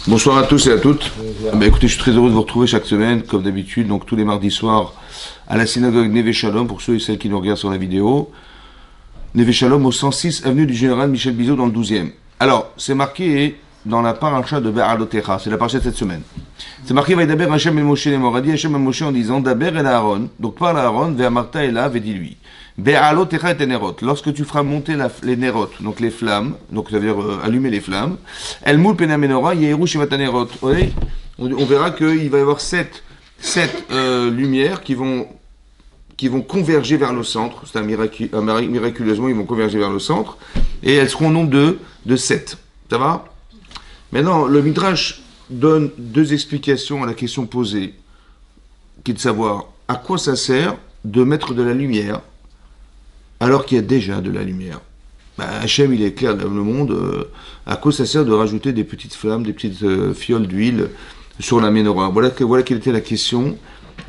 Bonsoir à tous et à toutes. Écoutez, je suis très heureux de vous retrouver chaque semaine, comme d'habitude, donc tous les mardis soirs, à la synagogue Neve Shalom, pour ceux et celles qui nous regardent sur la vidéo. Neve Shalom au 106 avenue du Général Michel Bizot dans le 12e. Alors, c'est marqué dans la paracha de Be'alotecha, c'est la paracha de cette semaine. C'est marqué Vaïdaber Hashem el Moshe Lemor, a dit Hashem el Moshe en disant Daber el Aaron, donc parle à Aaron, Ve'amarta elav et dis-lui. Be'alotecha et nerot, lorsque tu feras monter les nerot, donc les flammes, donc ça veut dire allumer les flammes, El Moul Pena Menora, Yehiru Shivata Nerot. On verra qu'il va y avoir sept lumières qui vont converger vers le centre, c'est miraculeusement, ils vont converger vers le centre, et elles seront au nombre de 7. Ça va? Maintenant, le Midrash donne deux explications à la question posée, qui est de savoir à quoi ça sert de mettre de la lumière alors qu'il y a déjà de la lumière. Hachem, il éclaire le monde, à quoi ça sert de rajouter des petites flammes, des petites fioles d'huile sur la menorah? Voilà quelle était la question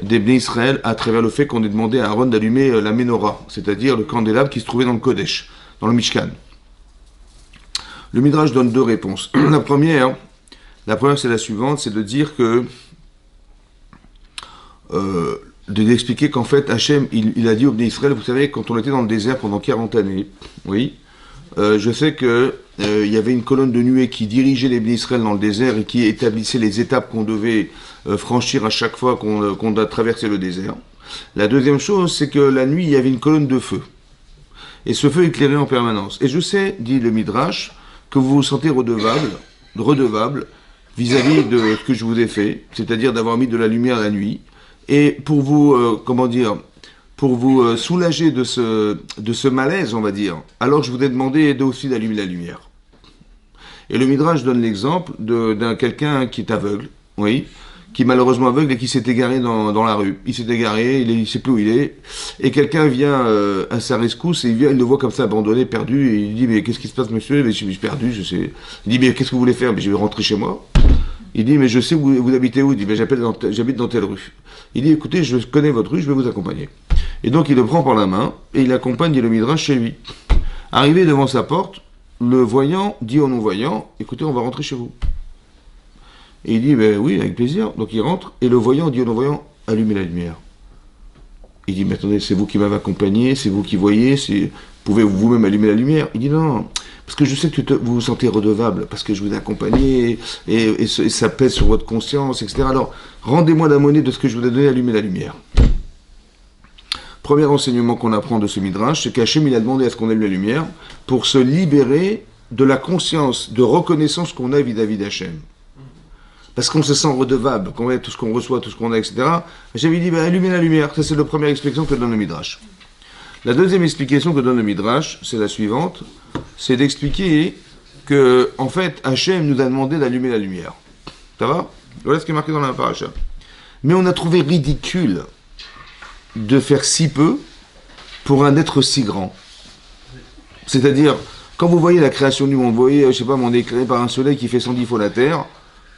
des Bnei Israël à travers le fait qu'on ait demandé à Aaron d'allumer la menorah, c'est-à-dire le candélabre qui se trouvait dans le Kodesh, dans le Mishkan. Le Midrash donne deux réponses. La première c'est la suivante, c'est de dire que d'expliquer qu'en fait Hachem, il a dit aux Bnei Israël, vous savez, quand on était dans le désert pendant 40 années, oui, je sais que il y avait une colonne de nuée qui dirigeait les Bnei Israël dans le désert et qui établissait les étapes qu'on devait franchir à chaque fois qu'on a traversé le désert. La deuxième chose, c'est que la nuit, il y avait une colonne de feu. Et ce feu éclairait en permanence. Et je sais, dit le Midrash, que vous vous sentez redevable vis-à-vis de ce que je vous ai fait, c'est-à-dire d'avoir mis de la lumière la nuit. Et pour vous, soulager de ce malaise, on va dire, alors je vous ai demandé aussi d'allumer la lumière. Et le Midrash donne l'exemple d'un quelqu'un qui est aveugle, oui, qui est malheureusement aveugle et qui s'est égaré dans la rue. Il s'est égaré, il sait plus où il est, et quelqu'un vient à sa rescousse, et il le voit comme ça abandonné, perdu, et il dit, mais qu'est-ce qui se passe, monsieur? Mais je suis perdu, je sais. Il dit, mais qu'est-ce que vous voulez faire? Mais je vais rentrer chez moi. Il dit, mais je sais vous habitez où? Il dit, mais j'habite dans telle rue. Il dit, écoutez, je connais votre rue, je vais vous accompagner. Et donc il le prend par la main, et il accompagne, dit le Midrash, chez lui. Arrivé devant sa porte, le voyant dit au non-voyant, écoutez, on va rentrer chez vous. Et il dit, ben oui, avec plaisir. Donc il rentre, et le voyant dit au non-voyant, allumez la lumière. Il dit, mais attendez, c'est vous qui m'avez accompagné, c'est vous qui voyez, pouvez vous-même allumer la lumière? Il dit, non, parce que je sais que vous vous sentez redevable, parce que je vous ai accompagné, et ça pèse sur votre conscience, etc. Alors, rendez-moi la monnaie de ce que je vous ai donné, allumez la lumière. Premier enseignement qu'on apprend de ce Midrash, c'est qu'Hachem, il a demandé à ce qu'on allume la lumière pour se libérer de la conscience, de reconnaissance qu'on a vis-à-vis d'Hachem. Parce qu'on se sent redevable, qu'on a tout ce qu'on reçoit, tout ce qu'on a, etc. J'avais dit, allumez la lumière. Ça, c'est la première explication que donne le Midrash. La deuxième explication que donne le Midrash, c'est la suivante, c'est d'expliquer que, en fait, Hachem nous a demandé d'allumer la lumière. Ça va? Voilà ce qui est marqué dans la paracha. Mais on a trouvé ridicule de faire si peu pour un être si grand. C'est-à-dire, quand vous voyez la création du monde, vous voyez, je sais pas, on est éclairé par un soleil qui fait 110 fois la Terre.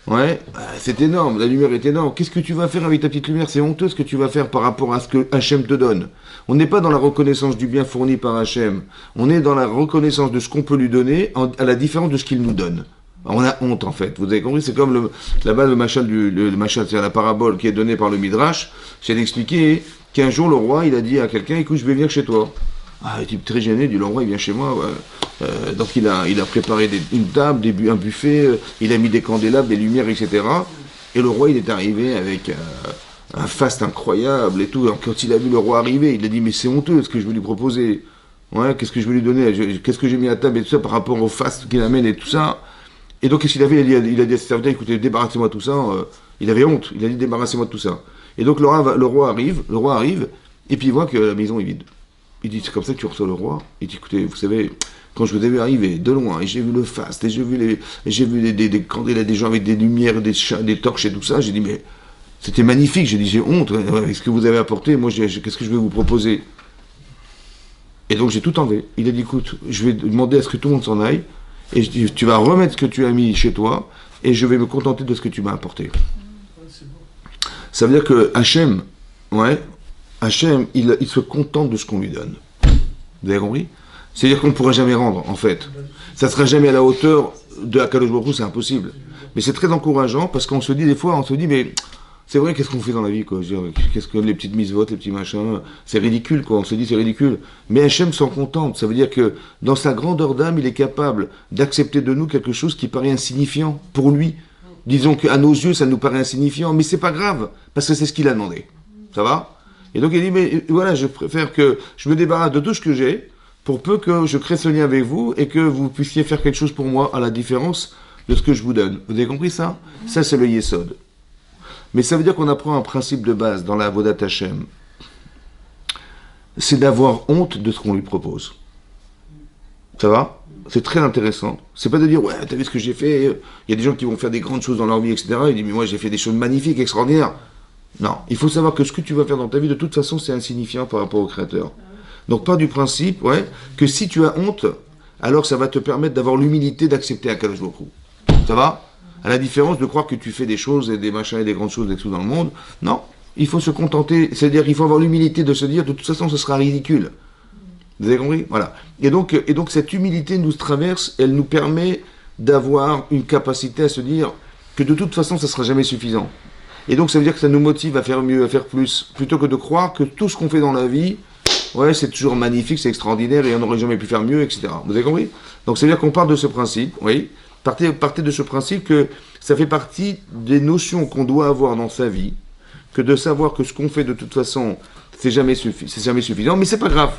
Ouais, c'est énorme, la lumière est énorme. Qu'est-ce que tu vas faire avec ta petite lumière? C'est honteux ce que tu vas faire par rapport à ce que Hachem te donne. On n'est pas dans la reconnaissance du bien fourni par Hachem. On est dans la reconnaissance de ce qu'on peut lui donner à la différence de ce qu'il nous donne. On a honte en fait. Vous avez compris? C'est comme là-bas le machal, c'est la parabole qui est donnée par le Midrash. C'est d'expliquer qu'un jour le roi il a dit à quelqu'un, écoute, je vais venir chez toi. Ah, il est très gêné, il dit le roi il vient chez moi. Ouais. Donc il a préparé une table, un buffet, il a mis des candélabres, des lumières, etc. Et le roi il est arrivé avec un faste incroyable et tout. Alors, quand il a vu le roi arriver, il a dit mais c'est honteux ce que je vais lui proposer. Ouais, qu'est-ce que je vais lui donner? Qu'est-ce que j'ai mis à table et tout ça par rapport au faste qu'il amène et tout ça. Et donc qu'est-ce qu'il avait? Il a dit à ses serviteurs, écoutez, débarrassez-moi de tout ça. Il avait honte, il a dit débarrassez-moi de tout ça. Et donc le roi arrive, et puis il voit que la maison est vide. Il dit, c'est comme ça que tu reçois le roi. Il dit, écoutez, vous savez, quand je vous ai vu arriver de loin, et j'ai vu le faste, et j'ai vu des candélabres, des gens avec des lumières, des torches et tout ça, j'ai dit, mais c'était magnifique. J'ai dit, j'ai honte avec ce que vous avez apporté. Moi, qu'est-ce que je vais vous proposer? Et donc, j'ai tout enlevé. Il a dit, écoute, je vais demander à ce que tout le monde s'en aille, et je dis, tu vas remettre ce que tu as mis chez toi, et je vais me contenter de ce que tu m'as apporté. Ça veut dire que Hachem, il se contente de ce qu'on lui donne. Vous avez compris? C'est-à-dire qu'on ne pourra jamais rendre, en fait. Ça ne sera jamais à la hauteur de Akadosh Baruch Hu, c'est impossible. Mais c'est très encourageant parce qu'on se dit des fois, on se dit, mais c'est vrai, qu'est-ce qu'on fait dans la vie, quoi? Je veux dire, qu'est-ce que les petites mises-votes, les petits machins, c'est ridicule, quoi. On se dit, c'est ridicule. Mais Hachem s'en contente. Ça veut dire que dans sa grandeur d'âme, il est capable d'accepter de nous quelque chose qui paraît insignifiant pour lui. Disons qu'à nos yeux, ça nous paraît insignifiant, mais c'est pas grave, parce que c'est ce qu'il a demandé. Ça va? Et donc il dit, mais voilà, je préfère que je me débarrasse de tout ce que j'ai, pour peu que je crée ce lien avec vous, et que vous puissiez faire quelque chose pour moi, à la différence de ce que je vous donne. Vous avez compris ça? Ça, c'est le Yesod. Mais ça veut dire qu'on apprend un principe de base dans la Avodat Hashem. C'est d'avoir honte de ce qu'on lui propose. Ça va? C'est très intéressant. C'est pas de dire, ouais, t'as vu ce que j'ai fait? Il y a des gens qui vont faire des grandes choses dans leur vie, etc. Il dit, mais moi, j'ai fait des choses magnifiques, extraordinaires. Non, il faut savoir que ce que tu vas faire dans ta vie, de toute façon, c'est insignifiant par rapport au Créateur. Donc, part du principe, ouais, que si tu as honte, alors ça va te permettre d'avoir l'humilité d'accepter Akadosh Baruch Hu. Ça va? À la différence de croire que tu fais des choses et des machins et des grandes choses et tout dans le monde. Non, il faut se contenter, c'est-à-dire qu'il faut avoir l'humilité de se dire, de toute façon, ce sera ridicule. Vous avez compris? Voilà. Et donc cette humilité nous traverse, elle nous permet d'avoir une capacité à se dire que de toute façon, ça ne sera jamais suffisant. Et donc ça veut dire que ça nous motive à faire mieux, à faire plus, plutôt que de croire que tout ce qu'on fait dans la vie, ouais, c'est toujours magnifique, c'est extraordinaire et on n'aurait jamais pu faire mieux, etc. Vous avez compris? Donc ça veut dire qu'on part de ce principe, oui, partez de ce principe que ça fait partie des notions qu'on doit avoir dans sa vie, que de savoir que ce qu'on fait de toute façon, c'est jamais suffisant, mais c'est pas grave.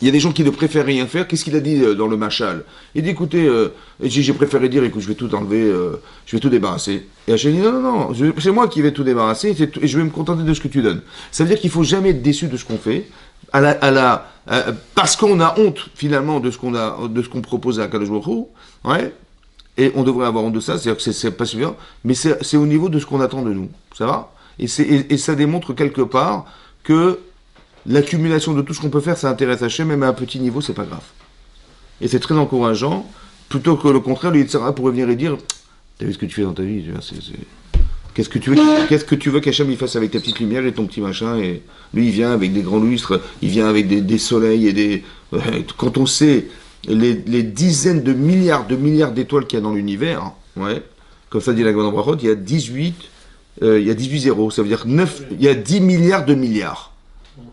Il y a des gens qui ne préfèrent rien faire. Qu'est-ce qu'il a dit dans le Machal? Il dit, écoutez, j'ai préféré dire, écoute, je vais tout enlever, je vais tout débarrasser. Et Hachem dit, non, c'est moi qui vais tout débarrasser et je vais me contenter de ce que tu donnes. Ça veut dire qu'il ne faut jamais être déçu de ce qu'on fait, parce qu'on a honte, finalement, de ce qu'on propose à Kadosh Baruch Hu, ouais, et on devrait avoir honte de ça, c'est-à-dire que c'est pas suffisant, mais c'est au niveau de ce qu'on attend de nous. Ça va? Et ça démontre quelque part que l'accumulation de tout ce qu'on peut faire, ça intéresse Hachem, même à un petit niveau, c'est pas grave. Et c'est très encourageant, plutôt que le contraire, le Yitzhara pourrait venir et dire, t'as vu ce que tu fais dans ta vie? Qu'est-ce que tu veux qu'Hachem il fasse avec ta petite lumière et ton petit machin? Et lui, il vient avec des grands lustres, il vient avec des soleils et des... Quand on sait les dizaines de milliards d'étoiles qu'il y a dans l'univers, ouais, comme ça dit la Gemara Brachot, il y a 18 zéros, ça veut dire 9, il y a 10 milliards de milliards.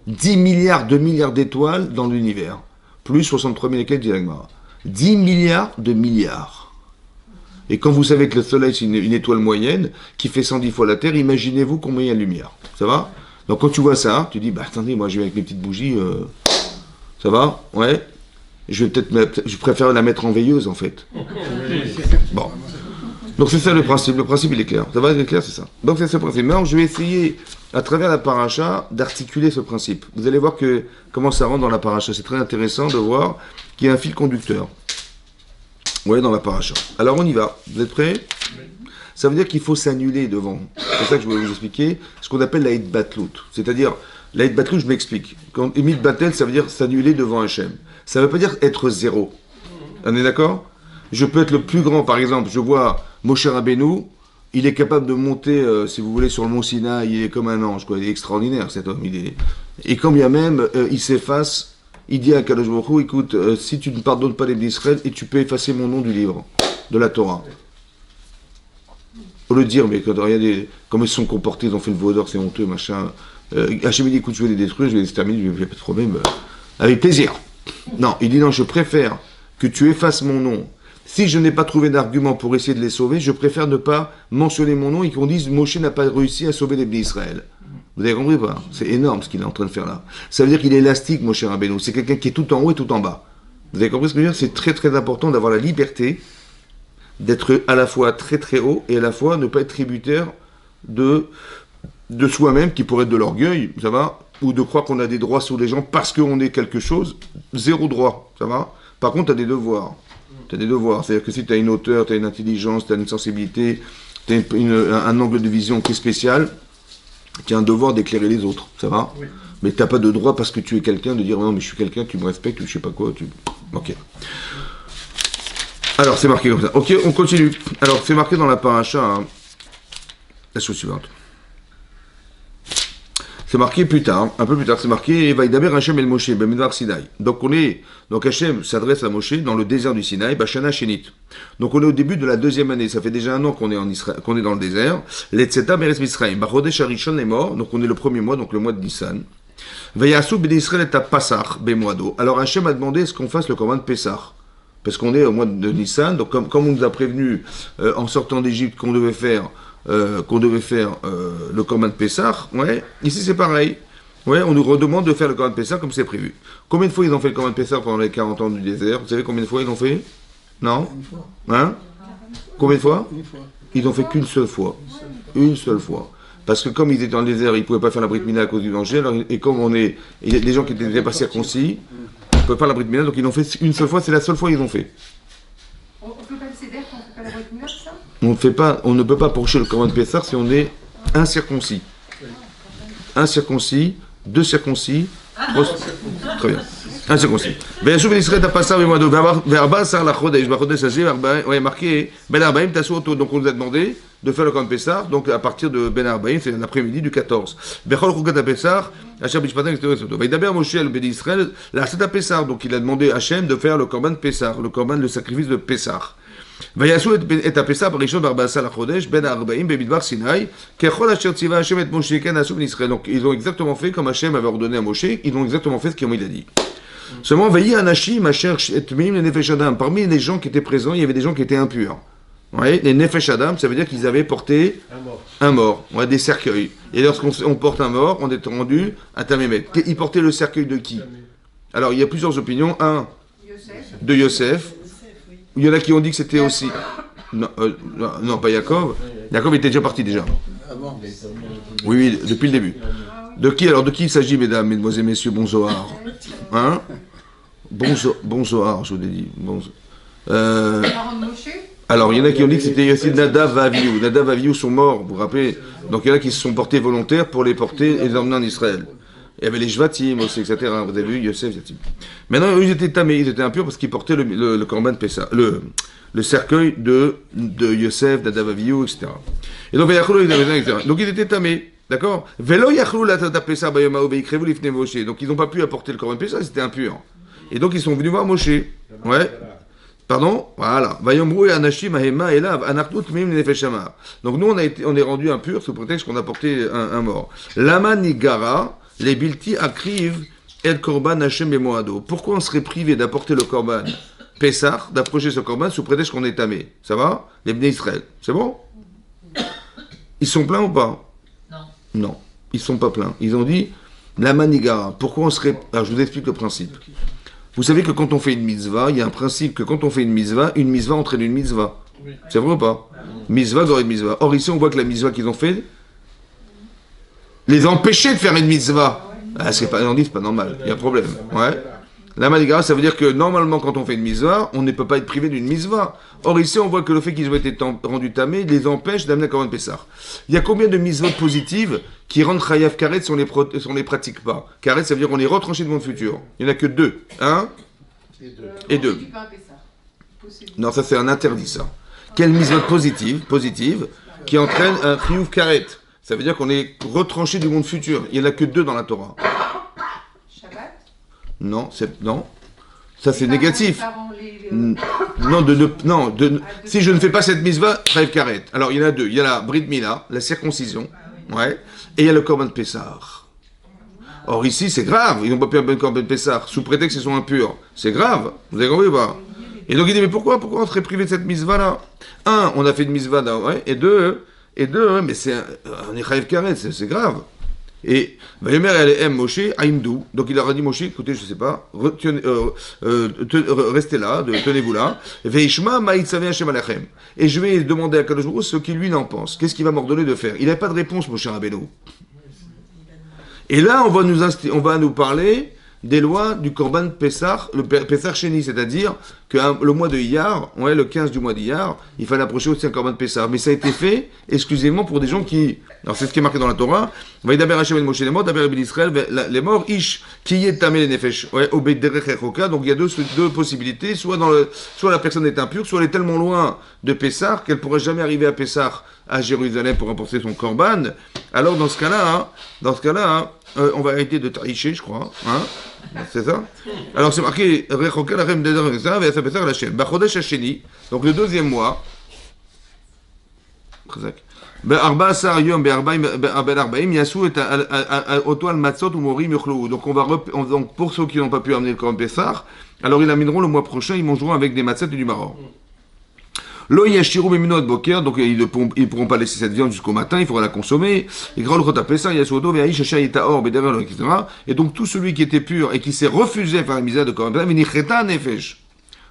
10 milliards d'étoiles dans l'univers, plus 63 000 et quelques diagrammes. 10 milliards de milliards. Et quand vous savez que le Soleil, c'est une étoile moyenne, qui fait 110 fois la Terre, imaginez-vous combien il y a de lumière. Ça va? Donc quand tu vois ça, tu dis, bah attendez, moi je vais avec mes petites bougies, ça va? Ouais. Je préfère la mettre en veilleuse, en fait. Bon. Donc c'est ça le principe il est clair. Ça va être clair, c'est ça. Donc c'est ce principe. Maintenant, je vais essayer, à travers la paracha, d'articuler ce principe. Vous allez voir comment ça rentre dans la paracha. C'est très intéressant de voir qu'il y a un fil conducteur. Ouais, dans la paracha. Alors on y va. Vous êtes prêts? Ça veut dire qu'il faut s'annuler devant. C'est ça que je voulais vous expliquer. Ce qu'on appelle la hitbatlout. C'est-à-dire, la hitbatlout, je m'explique. Quand hitbatel, ça veut dire s'annuler devant Hachem. Ça ne veut pas dire être zéro. On est d'accord? Je peux être le plus grand, par exemple, je vois Moshe Rabbeinu, il est capable de monter, si vous voulez, sur le mont Sinaï, il est comme un ange, quoi. Il est extraordinaire, cet homme. Et quand bien même, il s'efface, il dit à Kadosh Baruch Hu, écoute, si tu ne pardonnes pas les d'Israël, et tu peux effacer mon nom du livre, de la Torah. Faut le dire, mais quand regardez comment ils se sont comportés, ils ont fait le vaudor, c'est honteux, machin. Hachem dit, écoute, je vais les détruire, je vais les exterminer, je vais pas de problème, avec plaisir. Non, il dit, non, je préfère que tu effaces mon nom. Si je n'ai pas trouvé d'argument pour essayer de les sauver, je préfère ne pas mentionner mon nom et qu'on dise Moshe n'a pas réussi à sauver les Bnei Israël. Vous avez compris pas? C'est énorme ce qu'il est en train de faire là. Ça veut dire qu'il est élastique, Moshe Rabbeinu. C'est quelqu'un qui est tout en haut et tout en bas. Vous avez compris ce que je veux dire? C'est très très important d'avoir la liberté d'être à la fois très très haut et à la fois ne pas être tributaire de soi-même, qui pourrait être de l'orgueil, ça va? Ou de croire qu'on a des droits sur les gens parce qu'on est quelque chose. Zéro droit, ça va? Par contre, tu as des devoirs. Tu as des devoirs. C'est-à-dire que si tu as une hauteur, tu as une intelligence, tu as une sensibilité, tu as un angle de vision qui est spécial, tu as un devoir d'éclairer les autres. Ça va? Oui. Mais tu n'as pas de droit parce que tu es quelqu'un de dire non, mais je suis quelqu'un, tu me respectes, ou je sais pas quoi. Ok. Alors, c'est marqué comme ça. Ok, on continue. Alors, c'est marqué dans la paracha, la chose suivante. C'est marqué plus tard, un peu plus tard, c'est marqué Vaïdaber Hachem el Moshe, Bemidbar Sinaï. Donc Hachem s'adresse à Moshe dans le désert du Sinaï, Bashana Shenit. Donc on est au début de la deuxième année, ça fait déjà un an qu'on est en Israël, qu'on est dans le désert. L'Etzeta Meres Misraïm, Bachodesh Harishon est mort, donc on est le premier mois, donc le mois de Nissan. Vayasu Ben Israël est à Passach, Bemoado. Alors Hachem a demandé ce qu'on fasse le commande Pessah. Parce qu'on est au mois de Nissan, donc comme on nous a prévenu en sortant d'Égypte qu'on devait faire le Corban de Pessah, ouais, ici c'est pareil. Ouais, on nous redemande de faire le Corban de Pessah comme c'est prévu. Combien de fois ils ont fait le Corban de Pessah pendant les 40 ans du désert? Vous savez combien de fois ils l'ont fait? Non? Hein? Combien de fois? Ils n'ont fait qu'une seule fois. Une seule fois. Parce que comme ils étaient dans le désert, ils ne pouvaient pas faire la Brit Mila à cause du danger, et comme il y a des gens qui n'étaient pas circoncis, ils ne pouvaient pas la Brit Mila, donc ils l'ont fait une seule fois, c'est la seule fois qu'ils l'ont fait. On ne fait pas le CDR quand on fait pas la Brit Mila, c'est ça? On ne peut pas pourcher le Corban de Pessah si on est incirconcis. Incirconcis, deux circoncis, trois... Très bien. Incirconcis. Veyashuv Israël t'a passé avec moi de Verba Sar la Chodesh, Bachodesh Azé, ouais, marqué Ben Arbaïm Tassou Auto. Donc on nous a demandé de faire le Corban de Pessah, donc à partir de Ben Arbaïm, c'est l'après-midi du 14. Bechol Chukat Pessah, Hachem Bishpatan, etc. Veidaber Moshe el Ben Israël, la Seta Pessah. Donc il a demandé à Hachem de faire le Corban de Pessah, le Corban, le sacrifice de Pessah. ויעשו את הפסח בראשון ב14 לחודש, בין ה-40 במדבר סיני, ככל אשר ציווה השם את משה, כן עשו בני ישראל. Donc ils ont exactement fait comme Hachem avait ordonné à Moshe, ils ont exactement fait ce qu'il a dit. Seulement, veillez anashim asher tmeim le nefesh adam. Parmi les gens qui étaient présents, il y avait des gens qui étaient impurs. Ouais, les nefesh adam, ça veut dire qu'ils avaient porté un mort, ouais, des cercueils. Et lorsqu'on porte un mort, on est rendu à Tamémet. Ils portaient le cercueil de qui? Alors, il y a plusieurs opinions. Un, de Yosef. Il y en a qui ont dit que c'était aussi... Non, pas Yaakov. Yaakov était déjà parti déjà. Oui, depuis le début. De qui il s'agit, mesdames, mesdemoiselles et messieurs, bon Zohar? Hein? Bon Zohar, je vous ai dit. Alors, il y en a qui ont dit que c'était aussi Nadav et Avihu. Nadav et Avihu sont morts, vous vous rappelez? Donc il y en a qui se sont portés volontaires pour les porter et les emmener en Israël. Il y avait les Jvatim aussi, etc. Vous avez vu, Yosef, Yatim. Maintenant, eux, ils étaient tamés, ils étaient impurs parce qu'ils portaient le Corban de Pessah, le cercueil de Yosef, d'Adav Avihu, etc. Et donc, donc ils étaient tamés, d'accord? Donc ils n'ont pas pu apporter le Corban de Pessah, ils étaient impurs. Et donc ils sont venus voir Moshe. Ouais. Pardon? Voilà. Donc nous, on est rendu impurs sous prétexte qu'on a porté un mort. Lama nigara. Les bilti akriv el korban Hashem et Moado. Pourquoi on serait privé d'apporter le korban Pessah, d'approcher ce korban sous prétexte qu'on est tamé? Ça va? Les Bnei Israël. C'est bon? Ils sont pleins ou pas? Non, ils sont pas pleins. Ils ont dit la manigara. Pourquoi on serait... Alors je vous explique le principe. Vous savez que quand on fait une mitzvah, il y a un principe que quand on fait une mitzvah entraîne une mitzvah. Oui. C'est vrai ou pas? Mitzvah, goré de mitzvah. Or ici on voit que la mitzvah qu'ils ont fait les empêcher de faire une mitzvah. Ah, c'est pas normal, il y a un problème. Ouais. La manigra, ça veut dire que normalement, quand on fait une mitzvah, on ne peut pas être privé d'une mitzvah. Or, ici, on voit que le fait qu'ils ont été rendus tamés les empêche d'amener un Corban Pessah. Il y a combien de mitzvot positives qui rendent chayav karet si on les pratique pas? Karet, ça veut dire qu'on est retranché de mon futur. Il n'y en a que deux. Un et deux. Non, ça c'est un interdit, ça. Quelle mitzvot positive qui entraîne un chiyuv karet? Ça veut dire qu'on est retranché du monde futur. Il n'y en a que deux dans la Torah. Shabbat? Non, ça c'est négatif. Non, si je ne fais pas cette mitzvah, chayav karet. Alors il y en a deux. Il y a la Brit Mila, la circoncision, ouais, et il y a le Corban de Pessah. Or ici c'est grave, ils n'ont pas pu faire le Corban de Pessah sous prétexte qu'ils sont impurs. C'est grave, vous avez compris ou pas? Et donc il dit mais pourquoi on serait privé de cette mitzvah là? Un, on a fait une mitzvah là, ouais, et deux, mais c'est un chayav karet, c'est grave. Et Vayomer elle aime Moshe Aïmdou. Donc il leur a dit Moshe, écoutez, je sais pas, restez là, tenez-vous là. Veishma ma'itzavé Hashem alechem. Et je vais demander à Kadosh Baruch Hu ce qu'il lui en pense. Qu'est-ce qu'il va m'ordonner de faire? Il n'a pas de réponse, Moshe Rabbeinu. Et là, on va nous parler des lois du Korban Pessah, le Pessah Sheni, c'est-à-dire que le mois de Iyar, ouais, le 15 du mois d'Iyar, il fallait approcher aussi un Korban Pessah. Mais ça a été fait exclusivement pour des gens qui Alors c'est ce qui est marqué dans la Torah. Va d'abord Hashem et Moshe les morts, d'abord Israël les morts, ish qui est tamé les nefesh. Ouais, obé derech echoka. Donc il y a deux possibilités. Soit la personne est impure, soit elle est tellement loin de Pessah qu'elle pourrait jamais arriver à Pessah à Jérusalem pour apporter son korban. Alors dans ce cas-là, on va arrêter de taïcher, je crois. Hein, c'est ça. Alors c'est marqué rechoka la rem derech ça va ça Pessah la Hashem. Bachodesh hasheni. Donc le deuxième mois. Donc on va donc pour ceux qui n'ont pas pu amener le Korban Pessah, alors ils l'amèneront le mois prochain, ils mangeront avec des matzot et du maror. Lo yashiru beminot boker, donc ils pourront pas laisser cette viande jusqu'au matin, il faudra la consommer. Et grand le chota Pessah yasuodo ve'aish asher yitaor bederer etc. Et donc tout celui qui était pur et qui s'est refusé à faire la misère de Korban Pessah, v'nicheta nefesh.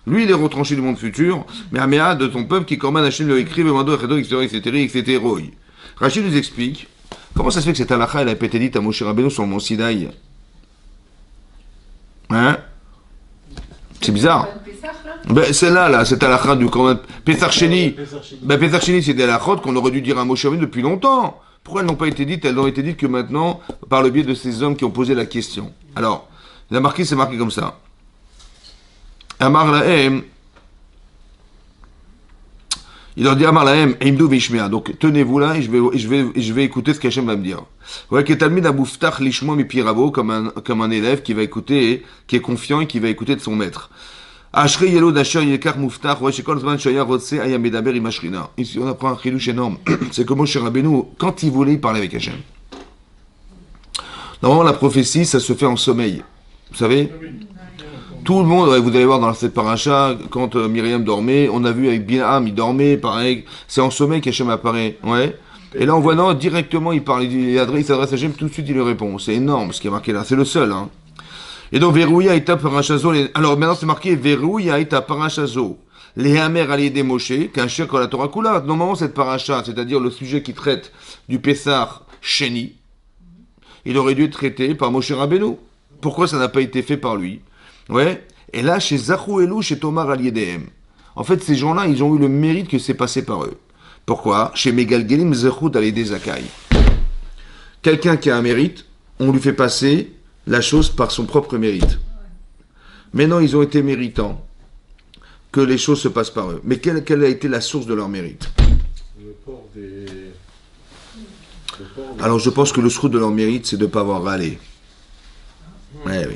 Lui, il est retranché du monde futur, mais Améa de ton peuple qui Korban Hashem le écrit, etc. Rachid nous explique comment ça se fait que cette halakha, elle a été dite à Moshe Rabbeinu sur le mont Sinaï. Hein? C'est bizarre. Ben, c'est là, cette halakha du Korban Pessah Sheni. Ben, Pessah Sheni, c'est des halakhot qu'on aurait dû dire à Moshe Rabbeinu depuis longtemps. Pourquoi elles n'ont pas été dites? Elles n'ont été dites que maintenant, par le biais de ces hommes qui ont posé la question. Alors, c'est marqué comme ça. Amar Lahem, il leur dit Amar Lahem, Eimdou Vishmea. Donc tenez-vous là et je vais écouter ce qu'Hachem va me dire. Ouais, que Talmid Abouftach Lishmo Mipirabo, comme un élève qui va écouter, qui est confiant et qui va écouter de son maître. Ashrei Yelo Dasher Yekar Muftach, ouais, Shekol Zman Shaya Rotse Ayam Medaber Imashrina. Ici on apprend un chidouche énorme. C'est que Moshe Rabbeinu, quand il voulait, il parlait avec Hachem. Normalement, la prophétie, ça se fait en sommeil. Vous savez? Tout le monde, vous allez voir dans cette paracha, quand Myriam dormait, on a vu avec Bilham, il dormait, pareil, c'est en sommeil qu'Hachem apparaît, ouais. Et là, on voit, non, directement, il parle, il s'adresse à Hachem, tout de suite, il lui répond. C'est énorme, ce qui est marqué là, c'est le seul, hein. Et donc, Verouya Ita Parachazo, alors maintenant, c'est marqué Verouya Ita Parachazo, les Hamer Ali des Moshe, qu'un chien quand la Torah Kula. Normalement, cette paracha, c'est-à-dire le sujet qui traite du Pessah Sheni, il aurait dû être traité par Moshe Rabbeinu. Pourquoi ça n'a pas été fait par lui? Ouais, et là, chez Zachou Elou, chez Tomar Aliédéhem. En fait, ces gens-là, ils ont eu le mérite que c'est passé par eux. Pourquoi? Chez Megalgelim Zechut Aliédé Zakai. Quelqu'un qui a un mérite, on lui fait passer la chose par son propre mérite. Maintenant, ils ont été méritants que les choses se passent par eux. Mais quelle a été la source de leur mérite? Alors, je pense que le srout de leur mérite, c'est de ne pas avoir râlé. Ouais, oui.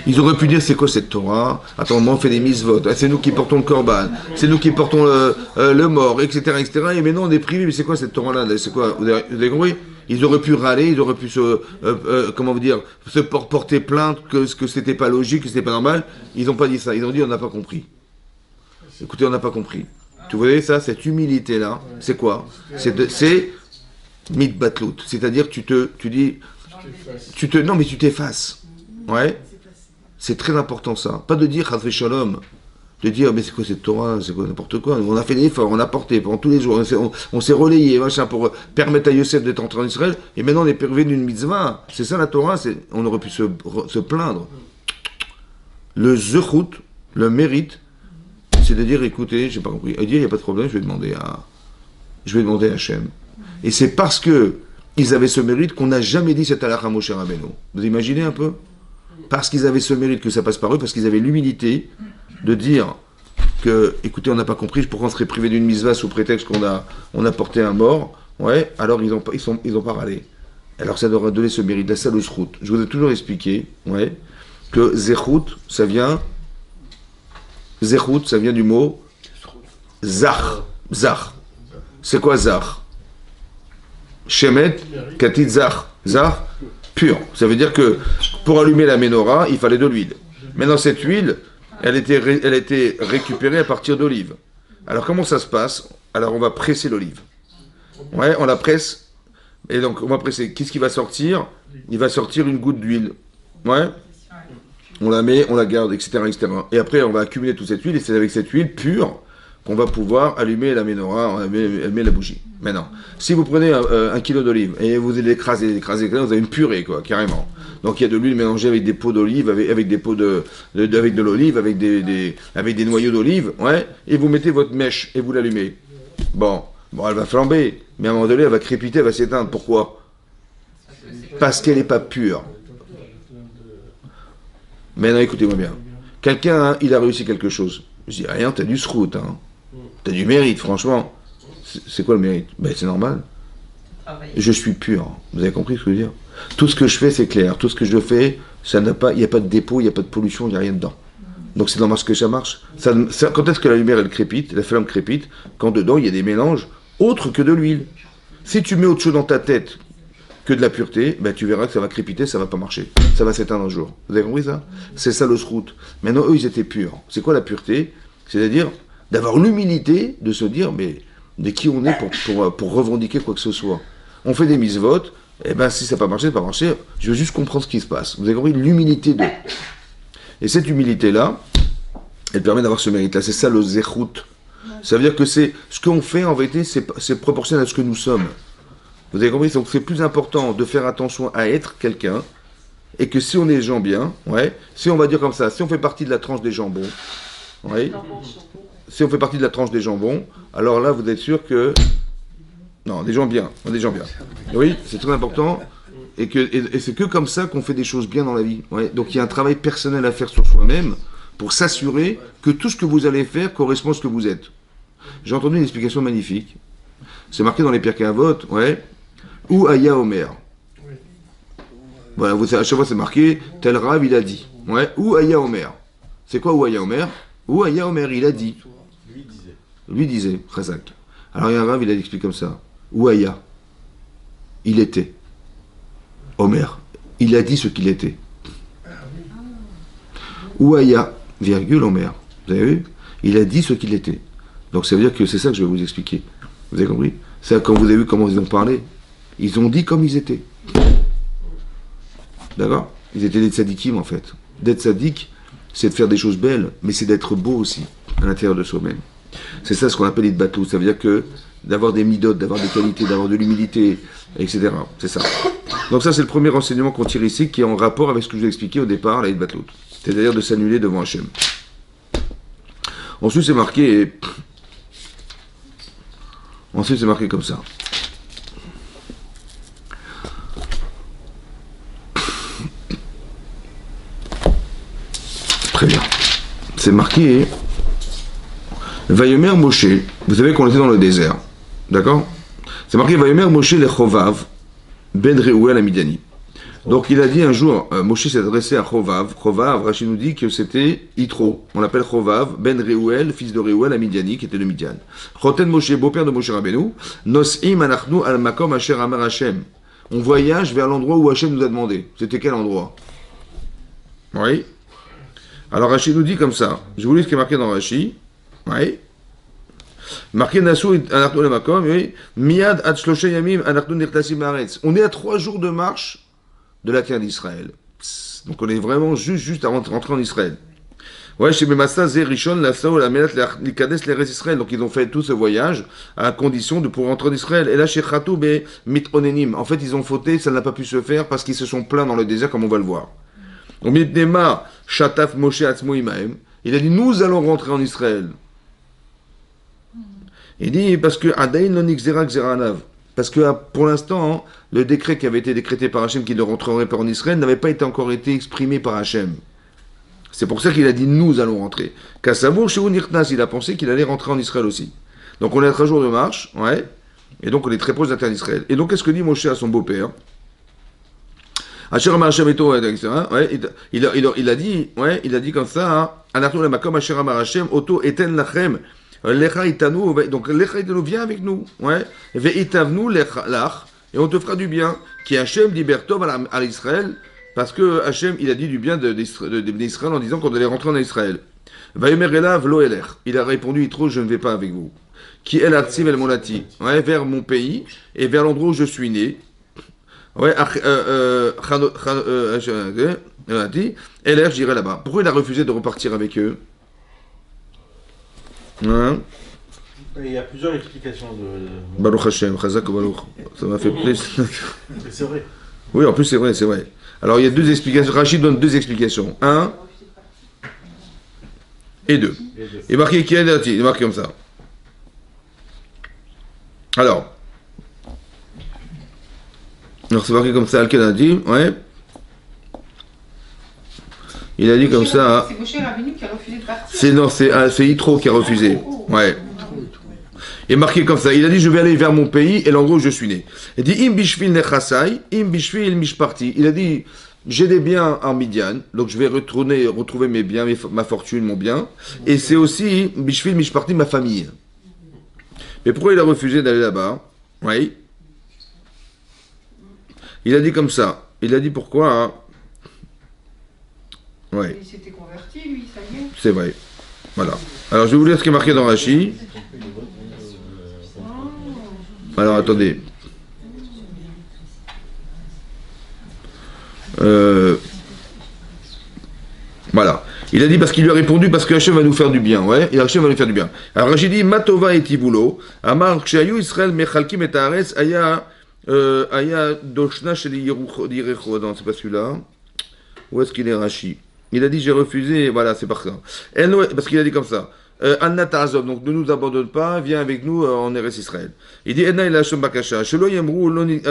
Ils auraient pu dire c'est quoi cette Torah? Attends, on fait des mitzvot, c'est nous qui portons le korban, c'est nous qui portons le mort, etc., etc. Et maintenant on est privé, mais c'est quoi cette Torah-là? C'est quoi? Vous avez compris? Ils auraient pu râler, ils auraient pu se porter plainte que c'était pas logique, que c'était pas normal. Ils n'ont pas dit ça. Ils ont dit on n'a pas compris. Écoutez, on n'a pas compris. Tu voyez ça, cette humilité-là, c'est quoi? C'est mitbatlout, c'est-à-dire tu t'effaces. Ouais, c'est très important ça. Pas de dire Chazve Shalom, de dire mais c'est quoi cette Torah, c'est quoi n'importe quoi. On a fait des efforts, on a porté pendant tous les jours, on s'est relayé machin, pour permettre à Yosef d'être entré en Israël, et maintenant on est privé d'une mitzvah. C'est ça la Torah, on aurait pu se plaindre. Le zechut, le mérite, c'est de dire écoutez, j'ai pas compris. Il dit il n'y a pas de problème, je vais demander à Hachem. Et c'est parce que ils avaient ce mérite qu'on n'a jamais dit cette halakha Moshe Rabbeinu. Vous imaginez un peu? Parce qu'ils avaient ce mérite que ça passe par eux, parce qu'ils avaient l'humilité de dire que, écoutez, on n'a pas compris, pourquoi on serait privé d'une mitzvah sous prétexte qu'on a porté un mort, ouais, alors ils ont pas râlé. Alors ça leur a donné ce mérite, la salle zechut. Je vous ai toujours expliqué, ouais, que zechut, ça vient du mot zach. Zach. C'est quoi zach? Shemet, katit zach. Zach, pur. Ça veut dire que pour allumer la menorah, il fallait de l'huile. Maintenant, cette huile, elle était récupérée à partir d'olive. Alors, comment ça se passe? Alors, on va presser l'olive. Ouais, on la presse. Et donc, on va presser. Qu'est-ce qui va sortir? Il va sortir une goutte d'huile. Ouais. On la met, on la garde, etc., etc. Et après, on va accumuler toute cette huile. Et c'est avec cette huile pure qu'on va pouvoir allumer la menorah, allumer la bougie. Maintenant, si vous prenez un kilo d'olive et vous l'écrasez, vous avez une purée, quoi, carrément. Donc il y a de l'huile mélangée avec des pots d'olive, avec des pots avec de l'olive, avec des noyaux d'olive, ouais, et vous mettez votre mèche et vous l'allumez. Bon, Bon, elle va flamber, mais à un moment donné, elle va crépiter, elle va s'éteindre. Pourquoi? Parce qu'elle n'est pas pure. Maintenant, écoutez-moi bien. Quelqu'un, hein, il a réussi quelque chose. Je dis rien, t'as du srout, hein. T'as du mérite, franchement. C'est quoi le mérite? Ben, c'est normal. Je suis pur. Vous avez compris ce que je veux dire? Tout ce que je fais, c'est clair. Tout ce que je fais, il n'y a pas de dépôt, il n'y a pas de pollution, il n'y a rien dedans. Donc c'est normal que ça marche. Quand est-ce que la lumière, elle crépite, la flamme crépite? Quand dedans, il y a des mélanges autres que de l'huile. Si tu mets autre chose dans ta tête que de la pureté, ben, tu verras que ça va crépiter, ça va pas marcher. Ça va s'éteindre un jour. Vous avez compris ça? C'est ça le srout. Maintenant, eux, ils étaient purs. C'est quoi la pureté? C'est-à-dire d'avoir l'humilité de se dire, mais de qui on est pour revendiquer quoi que ce soit. On fait des mises-votes, et ben si ça n'a pas marché, ça n'a pas marché, je veux juste comprendre ce qui se passe. Vous avez compris? L'humilité de. Et cette humilité-là, elle permet d'avoir ce mérite-là. C'est ça le zéchout. Ça veut dire que c'est ce qu'on fait, en vérité, c'est proportionnel à ce que nous sommes. Vous avez compris? Donc c'est plus important de faire attention à être quelqu'un, et que si on est des gens bien, ouais, si on va dire comme ça, si on fait partie de la tranche des jambons, ouais, si on fait partie de la tranche des jambons, alors là, vous êtes sûr que... Non, des gens bien, des gens bien. Oui, c'est très important, et c'est que comme ça qu'on fait des choses bien dans la vie. Ouais. Donc il y a un travail personnel à faire sur soi-même, pour s'assurer que tout ce que vous allez faire correspond à ce que vous êtes. J'ai entendu une explication magnifique. C'est marqué dans les Pirkei Avot, ouais. Ou Aya Omer. Voilà, à chaque fois c'est marqué, tel Rav il a dit. Ouais. Ou Aya Omer. C'est quoi ou Aya Omer? Ou Aya Omer, il a dit. Lui disait, Chazak. Alors il y a un Rav, il a expliqué comme ça. Ou Aya. Il était. Omer. Il a dit ce qu'il était. Ou Aya, virgule Omer. Vous avez vu? Il a dit ce qu'il était. Donc ça veut dire que c'est ça que je vais vous expliquer. Vous avez compris? C'est quand vous avez vu comment ils ont parlé. Ils ont dit comme ils étaient. D'accord? Ils étaient des tzadikim en fait. D'être tzadik, c'est de faire des choses belles, mais c'est d'être beau aussi, à l'intérieur de soi-même. C'est ça ce qu'on appelle l'idbatou. Ça veut dire que d'avoir des midotes, d'avoir des qualités, d'avoir de l'humilité, etc. C'est ça. Donc ça c'est le premier renseignement qu'on tire ici, qui est en rapport avec ce que je vous ai expliqué au départ, la idbatout. C'est-à-dire de s'annuler devant Hachem. Ensuite c'est marqué comme ça. Très bien. C'est marqué Vayomer Moshe. Vous savez qu'on était dans le désert. D'accord? C'est marqué Vayomer Moshe le Chovav ben Reuel à Midiani. Donc il a dit un jour, Moshe s'est adressé à Chovav. Chovav, Rachid nous dit que c'était Yitro. On l'appelle Chovav ben Reuel, fils de Reuel à Midiani, qui était de Midian. Choten Moshe, beau-père de Moshe Rabbeinu. Nos'im anachnu al makom asher amar Hashem. On voyage vers l'endroit où Hashem nous a demandé. C'était quel endroit? Oui. Alors Rachid nous dit comme ça. Je vous lis ce qui est marqué dans Rachid. Oui. Marqué Nassou anachnu al makom. Oui. Miad ad shloshe yamim anachnu nirtasim haaretz. On est à 3 jours de marche de la terre d'Israël. Donc on est vraiment juste avant de rentrer en Israël. Ouais, chez Memassa, Zerishon, Lassao, la Melat, Likades, les restes Israël. Donc ils ont fait tout ce voyage à la condition de pouvoir rentrer en Israël. Et là, chez Khatou, Mitonenim. En fait, ils ont fauté, ça n'a pas pu se faire parce qu'ils se sont plaints dans le désert, comme on va le voir. Donc Mitnema, Shataf, Moshe, Atzmo, Imaem. Il a dit, nous allons rentrer en Israël. Il dit, parce que Adain, Lonik, Zera, Xeranav. Parce que pour l'instant, le décret qui avait été décrété par Hachem qui ne rentrerait pas en Israël n'avait pas encore été exprimé par Hachem. C'est pour ça qu'il a dit nous allons rentrer. Kassavour chez Unirtnas, il a pensé qu'il allait rentrer en Israël aussi. Donc on est à 3 jours de marche, ouais, et donc on est très proche de la terre d'Israël. Et donc qu'est-ce que dit Moshe à son beau-père? Asher Amar Hashem eto, etc. Ouais, il a dit comme ça, Anachnu lemakom Asher Amar Hashem oto eten lachem. Lecha itanu, donc lecha itanu, viens avec nous, ouais. Ve'itavnu lach, et on te fera du bien. Qui Hachem dit Bertov à l'Israël, parce que Hachem, il a dit du bien d'Israël en disant qu'on allait rentrer en Israël. Vayomer elav lo elech. Il a répondu Yitro, je ne vais pas avec vous. Qui el artsim el monati, ouais, vers mon pays et vers l'endroit où je suis né. Ouais, j'irai là-bas. Pourquoi il a refusé de repartir avec eux? Hein? Il y a plusieurs explications de... Baruch Hashem, Chazak Baruch. Ça m'a fait plaisir. C'est vrai. Oui, en plus c'est vrai, c'est vrai. Alors il y a 2 explications. Rachid donne 2 explications. 1 et 2. Il est marqué qui est marqué comme ça. Alors c'est marqué comme ça, Alken a dit, ouais. Il a dit comme ça. C'est Moshe Rabbeinu qui a refusé de partir. C'est Yitro qui a refusé. Ouais. Il est marqué comme ça. Il a dit, je vais aller vers mon pays et l'endroit où je suis né. Il dit, im bishvil nechasai, im bishvil mishparti. Il a dit, j'ai des biens en Midian, donc je vais retrouver mes biens, ma fortune, mon bien. Et c'est aussi bishvil mishparti, ma famille. Mais pourquoi il a refusé d'aller là-bas? Oui. Il a dit comme ça. Il a dit pourquoi, hein? Ouais. Il s'était converti, lui, ça y est. C'est vrai. Voilà. Alors je vais vous lire ce qui est marqué dans Rashi. Alors attendez. Voilà. Il a dit parce qu'il lui a répondu parce que Hachem va nous faire du bien. Ouais. Et Hachem va nous faire du bien. Alors Rashi dit Matova et Tivulo. Amar Kshayu Israël Mechalkim et Haaretz Aya Doshna Shel Yerecho. Non, c'est pas celui-là. Où est-ce qu'il est Rashi? Il a dit j'ai refusé, voilà, c'est par ça. Parce qu'il a dit comme ça. Anna Ta'azov, donc ne nous abandonne pas, viens avec nous en Eretz Israël. Il dit Enna il Hashem Bakasha, Shelo Yemru Loni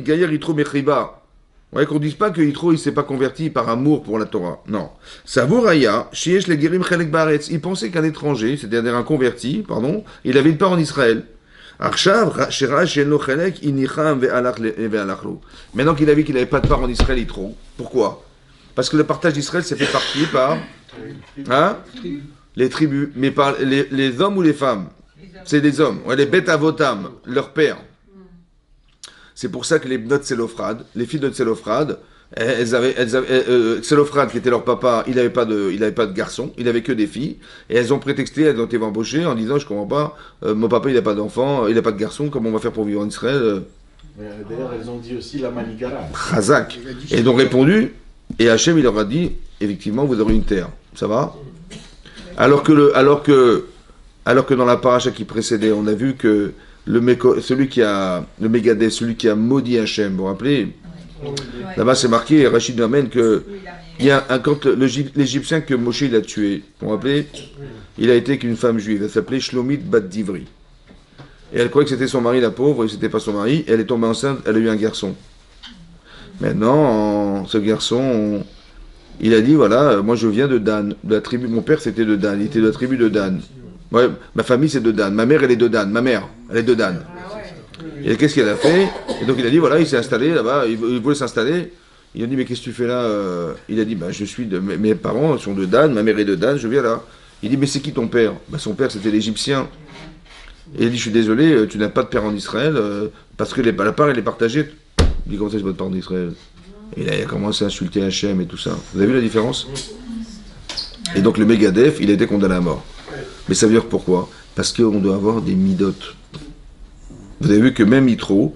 Gayer Yitro Mechiba. Ouais, qu'on dise pas que Yitro il s'est pas converti par amour pour la Torah. Non. Savouraya, Shiesh le Gerim Chelek Baretz. Il pensait qu'un étranger, c'est-à-dire un converti, pardon, il avait une part en Israël. Maintenant qu'il a vu qu'il n'avait pas de part en Israël, Yitro. Pourquoi? Parce que le partage d'Israël s'est fait partie par les tribus, mais par les hommes ou les femmes. C'est des hommes, ouais, les bêtes avotam, leur père. C'est pour ça que les bnot Tselophrad, les filles de Tselophrad, Tselophrad qui était leur papa, il n'avait pas de garçon, il n'avait que des filles, et elles ont prétexté, elles ont été embauchées en disant je comprends pas, mon papa il n'a pas d'enfant, il n'a pas de garçon, comment on va faire pour vivre en Israël? D'ailleurs, elles ont dit aussi la Manigara. Chazak. Et ils ont répondu. Et Hachem, il leur a dit, effectivement, vous aurez une terre. Ça va? Alors que dans la paracha qui précédait, on a vu que le Mégadé, celui qui a maudit Hachem, vous vous rappelez? Là-bas, c'est marqué, Rachid nous amène que il y a quand l'Égyptien que Moshe il a tué, vous vous rappelez? Il a été qu'une femme juive, elle s'appelait Shlomit Bat Divri. Et elle croyait que c'était son mari, la pauvre, et c'était pas son mari, et elle est tombée enceinte, elle a eu un garçon. Maintenant, ce garçon, il a dit, voilà, moi je viens de Dan, de la tribu, mon père c'était de Dan, il était de la tribu de Dan. Ouais, ma famille c'est de Dan, ma mère elle est de Dan, ma mère, elle est de Dan. Et qu'est-ce qu'elle a fait? Et donc il a dit, voilà, il s'est installé là-bas, il voulait s'installer. Il a dit, mais qu'est-ce que tu fais là? Il a dit, bah, je suis mes parents sont de Dan, ma mère est de Dan, je viens là. Il dit, mais c'est qui ton père? Bah, son père c'était l'Égyptien. Et il a dit, je suis désolé, tu n'as pas de père en Israël, parce que la part elle est partagée. Il dit, comment ça, je ne pas de part d'Israël? Et là, il a commencé à insulter Hachem et tout ça. Vous avez vu la différence? Et donc, le Megadef, il a été condamné à mort. Mais ça veut dire pourquoi? Parce qu'on doit avoir des midotes. Vous avez vu que même Yitro,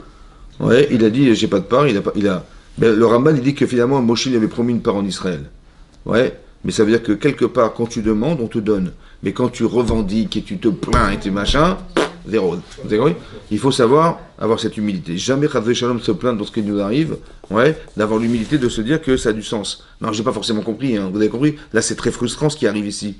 ouais, il a dit, j'ai pas de part, ben, le Ramban, il dit que finalement, Moshe lui avait promis une part en Israël. Ouais, mais ça veut dire que quelque part, quand tu demandes, on te donne. Mais quand tu revendiques et tu te plains et tes machins, zéro. Vous avez compris? Il faut savoir avoir cette humilité. Jamais Chazvé Shalom se plaindre dans ce qui nous arrive, ouais, d'avoir l'humilité de se dire que ça a du sens. Non, j'ai pas forcément compris, hein. Vous avez compris? Là, c'est très frustrant ce qui arrive ici.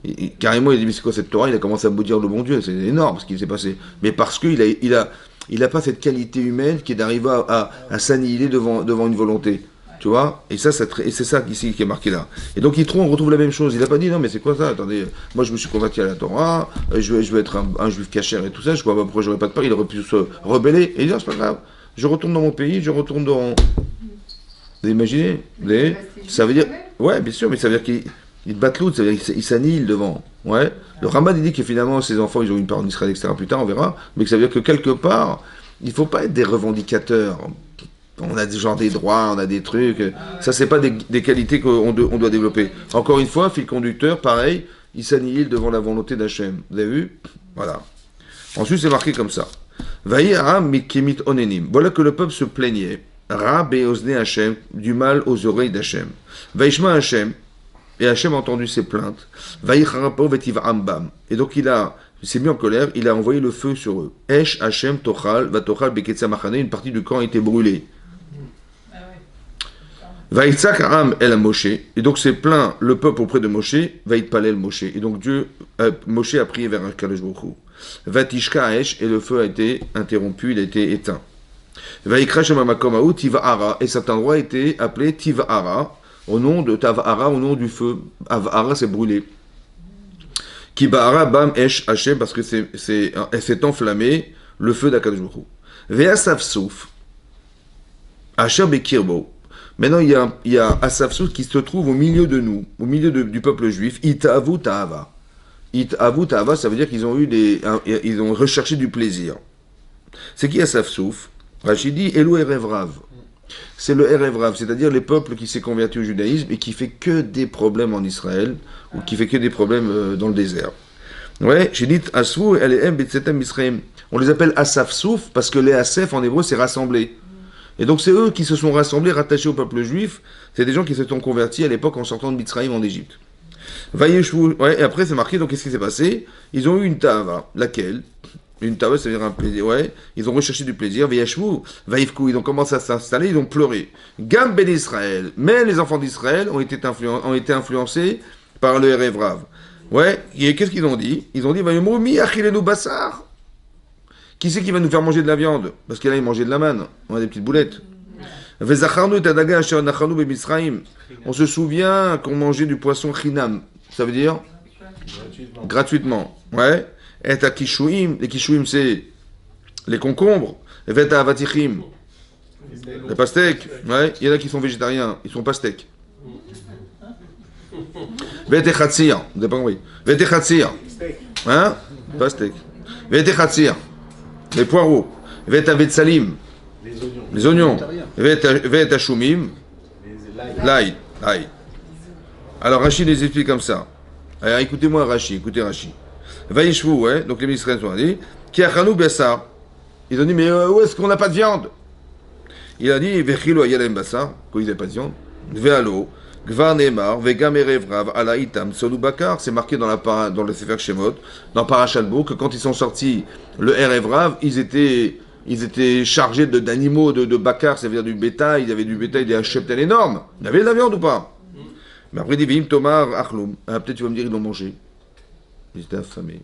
Et carrément, il a dit, mais c'est quoi cette Torah? Il a commencé à maudire le bon Dieu. C'est énorme ce qui s'est passé. Mais parce qu'il a pas cette qualité humaine qui est d'arriver à s'annihiler devant une volonté. Tu vois? Et c'est ça ici qui est marqué là. Et donc Yitro, on retrouve la même chose. Il n'a pas dit non mais c'est quoi ça? Attendez, moi je me suis converti à la Torah, je veux être un juif cachère et tout ça, je vois pas pourquoi j'aurais pas de part, il aurait pu se rebeller. Et il dit non, c'est pas grave, je retourne dans mon pays, je retourne dans... Vous imaginez? Ça veut dire... Ouais, bien sûr, mais ça veut dire qu'il batlout, ça veut dire qu'il s'annihile devant. Ouais. Le Rambam il dit que finalement ses enfants ils ont une part en Israël, etc. Plus tard, on verra, mais que ça veut dire que quelque part, il ne faut pas être des revendicateurs. On a des droits, on a des trucs. Ça, c'est pas des qualités qu'on doit développer. Encore une fois, fil conducteur, pareil, il s'annihile devant la volonté d'Hachem. Vous avez vu? Voilà. Ensuite, c'est marqué comme ça. Vaïra mikemit onenim. Voilà que le peuple se plaignait. Ra beozne Hachem, du mal aux oreilles d'Hachem. Vaishma Hachem, et Hachem a entendu ses plaintes. Vaïcharapo vetiv ambam. Et donc il s'est mis en colère, il a envoyé le feu sur eux. Esh Hachem tochal, va tochal beketsa machane, une partie du camp a été brûlée. Vaïtzak Am el Moshe, et donc c'est plein le peuple auprès de Moshe, Vaïtpalel Moshe, et donc Moshe a prié vers Akadosh Baruch Hu. Vatishka Aesh, et le feu a été interrompu, il a été éteint. Vaïkra Shemamakom Aou Tivahara, et cet endroit a été appelé Tivahara, au nom de Tavahara, au nom du feu. Avahara, c'est brûlé. Kibahara Bam Esh Hashem, parce que c'est enflammé le feu d'Akadosh Baruch Hu. Ve'asaf Souf, Asher Bekirbo. Maintenant, il y a Asaf Souf qui se trouve au milieu de nous, au milieu du peuple juif. Ita'avu ta'ava. Ita'avu ta'ava, ça veut dire qu'ils ont ils ont recherché du plaisir. C'est qui Asaf Souf? Rachid dit Elou Erev Rav. C'est le Erev Rav, c'est-à-dire les peuples qui s'est converti au judaïsme et qui fait que des problèmes en Israël, ou qui fait que des problèmes dans le désert. Ouais, j'ai dit Asfu, Elehem, Betsetem, Israël. On les appelle Asaf Souf parce que les Asaf en hébreu c'est rassemblé. Et donc c'est eux qui se sont rassemblés, rattachés au peuple juif. C'est des gens qui se sont convertis à l'époque en sortant de Mitzrayim en Égypte. Ouais, et après c'est marqué, donc qu'est-ce qui s'est passé? Ils ont eu une tava, laquelle? Une tava, ça veut dire un plaisir, ouais. Ils ont recherché du plaisir. Vayashvu, vaïfkou, ils ont commencé à s'installer, ils ont pleuré. Gam ben Israël, mais les enfants d'Israël ont été influencés par le Erev Rav. Ouais, et qu'est-ce qu'ils ont dit? Ils ont dit, mi achilenu basar. Qui c'est qui va nous faire manger de la viande? Parce que là, ils mangeaient de la manne. On a des petites boulettes. On se souvient qu'on mangeait du poisson chinam. Ça veut dire gratuitement. Ouais. Et à kishouim, les kishouim, c'est les concombres. Et à avatichim, les pastèques. Ouais. Il y en a qui sont végétariens, ils sont pastèques. Vete khatsir, vous n'avez pas compris. Vete khatsir. Hein? Pastèques. Vete khatsir. Les poireaux, vetsalim, les oignons, vetachumim, l'ail. Alors Rachid les explique comme ça. Alors écoutez-moi Rachid, écoutez Rachid. Vaïshvu, ouais, donc les ministres ont dit, Kiachanou Bessar. Ils ont dit, mais où est-ce qu'on n'a pas de viande? Il a dit, Vechilo Yalem Bassar, quand ils n'avaient pas de viande, Vealo, Gvar Neymar, Vegam Erevrav, Ala Itam, Solu Bakar, c'est marqué dans le Sefer Shemot, dans Parashat-Bo, que quand ils sont sortis, le Erevrav, ils étaient chargés d'animaux, de Bakar, ça veut dire du bétail, il y avait du bétail, des cheptels énormes. Il y avait de la viande ou pas? Mais après, il dit, Vim Tomar Achlum. Ah, peut-être tu vas me dire, ils l'ont mangé. Ils étaient affamés.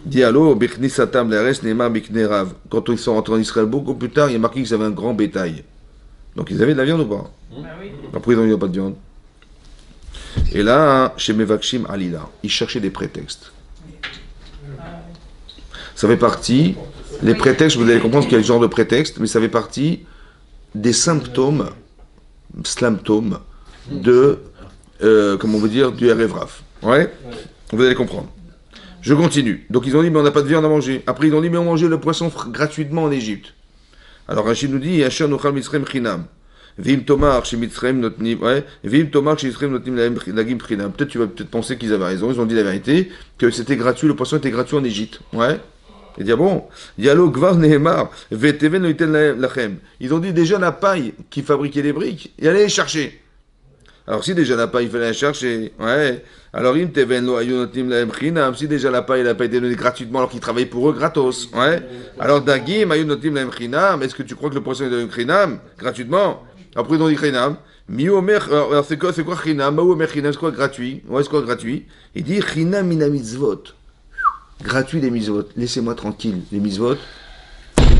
Dit allo, Bechnisatam Leres Neymar Biknerav. Quand ils sont rentrés en Israël beaucoup plus tard, il y a marqué qu'ils avaient un grand bétail. Donc ils avaient de la viande ou pas? Après, ils n'ont pas de viande. Et là, chez Mevakshim Alila, ils cherchaient des prétextes. Ça fait partie, les prétextes, vous allez comprendre quel genre de prétexte, mais ça fait partie des symptômes de, comment on veut dire, du Erev Rav. Ouais? Vous allez comprendre. Je continue. Donc ils ont dit, mais on n'a pas de viande à manger. Après, ils ont dit, mais on mangeait le poisson gratuitement en Égypte. Alors Rachid nous dit, Asher nochal mitzrayim chinam. Vim tomar chez mitzrayim notnim. Ouais. Vim tomar chez mitzrayim notnim lagim chinam. Peut-être tu vas penser qu'ils avaient raison. Ils ont dit la vérité, que c'était gratuit, le poisson était gratuit en Égypte. Ouais. Il dit, ah bon, Yalo gvar nehemar, veteven noiten lachem. Ils ont dit déjà la paille qui fabriquait les briques, il allait les chercher. Alors si déjà la paille, il fallait la chercher. Ouais. Alors im teven lo ayonotim lahem chinam. Si déjà la paille, elle n'a pas été donnée gratuitement alors qu'ils travaillaient pour eux gratos. Ouais. Alors dagim ayonotim lahem chinam. Est-ce que tu crois que le poisson est donné chinam gratuitement? Après ils ont dit chinam. Miomer. Alors c'est quoi chinam? Maomer chinam, c'est quoi gratuit? Ouais, c'est quoi gratuit? Il dit chinam mina mitzvot. Gratuit les mitzvot. Laissez-moi tranquille. Les mitzvot,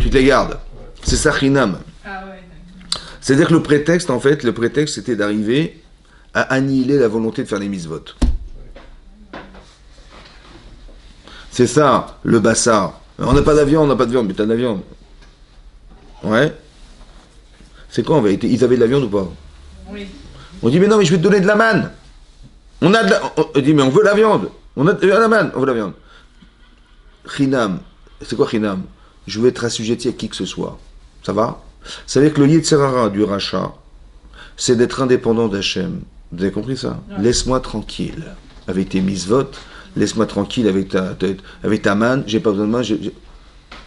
tu te les gardes. C'est ça chinam. Ah ouais. C'est-à-dire que le prétexte c'était d'arriver à annihiler la volonté de faire les mitzvot. C'est ça, le bassar. On n'a pas de viande, mais t'as de la viande. Ouais. C'est quoi en vérité? Ils avaient de la viande ou pas? Oui. On dit, mais non, mais je vais te donner de la manne. On dit, mais on veut la viande. On a de la manne, on veut la viande. Chinam. C'est quoi chinam? Je veux être assujetti à qui que ce soit. Ça va? Vous savez que le Yetzirara du rachat, c'est d'être indépendant d'Hachem. Vous avez compris ça? Ouais. Laisse-moi tranquille avec tes mitzvot, laisse-moi tranquille avec ta manne, j'ai pas besoin de manne.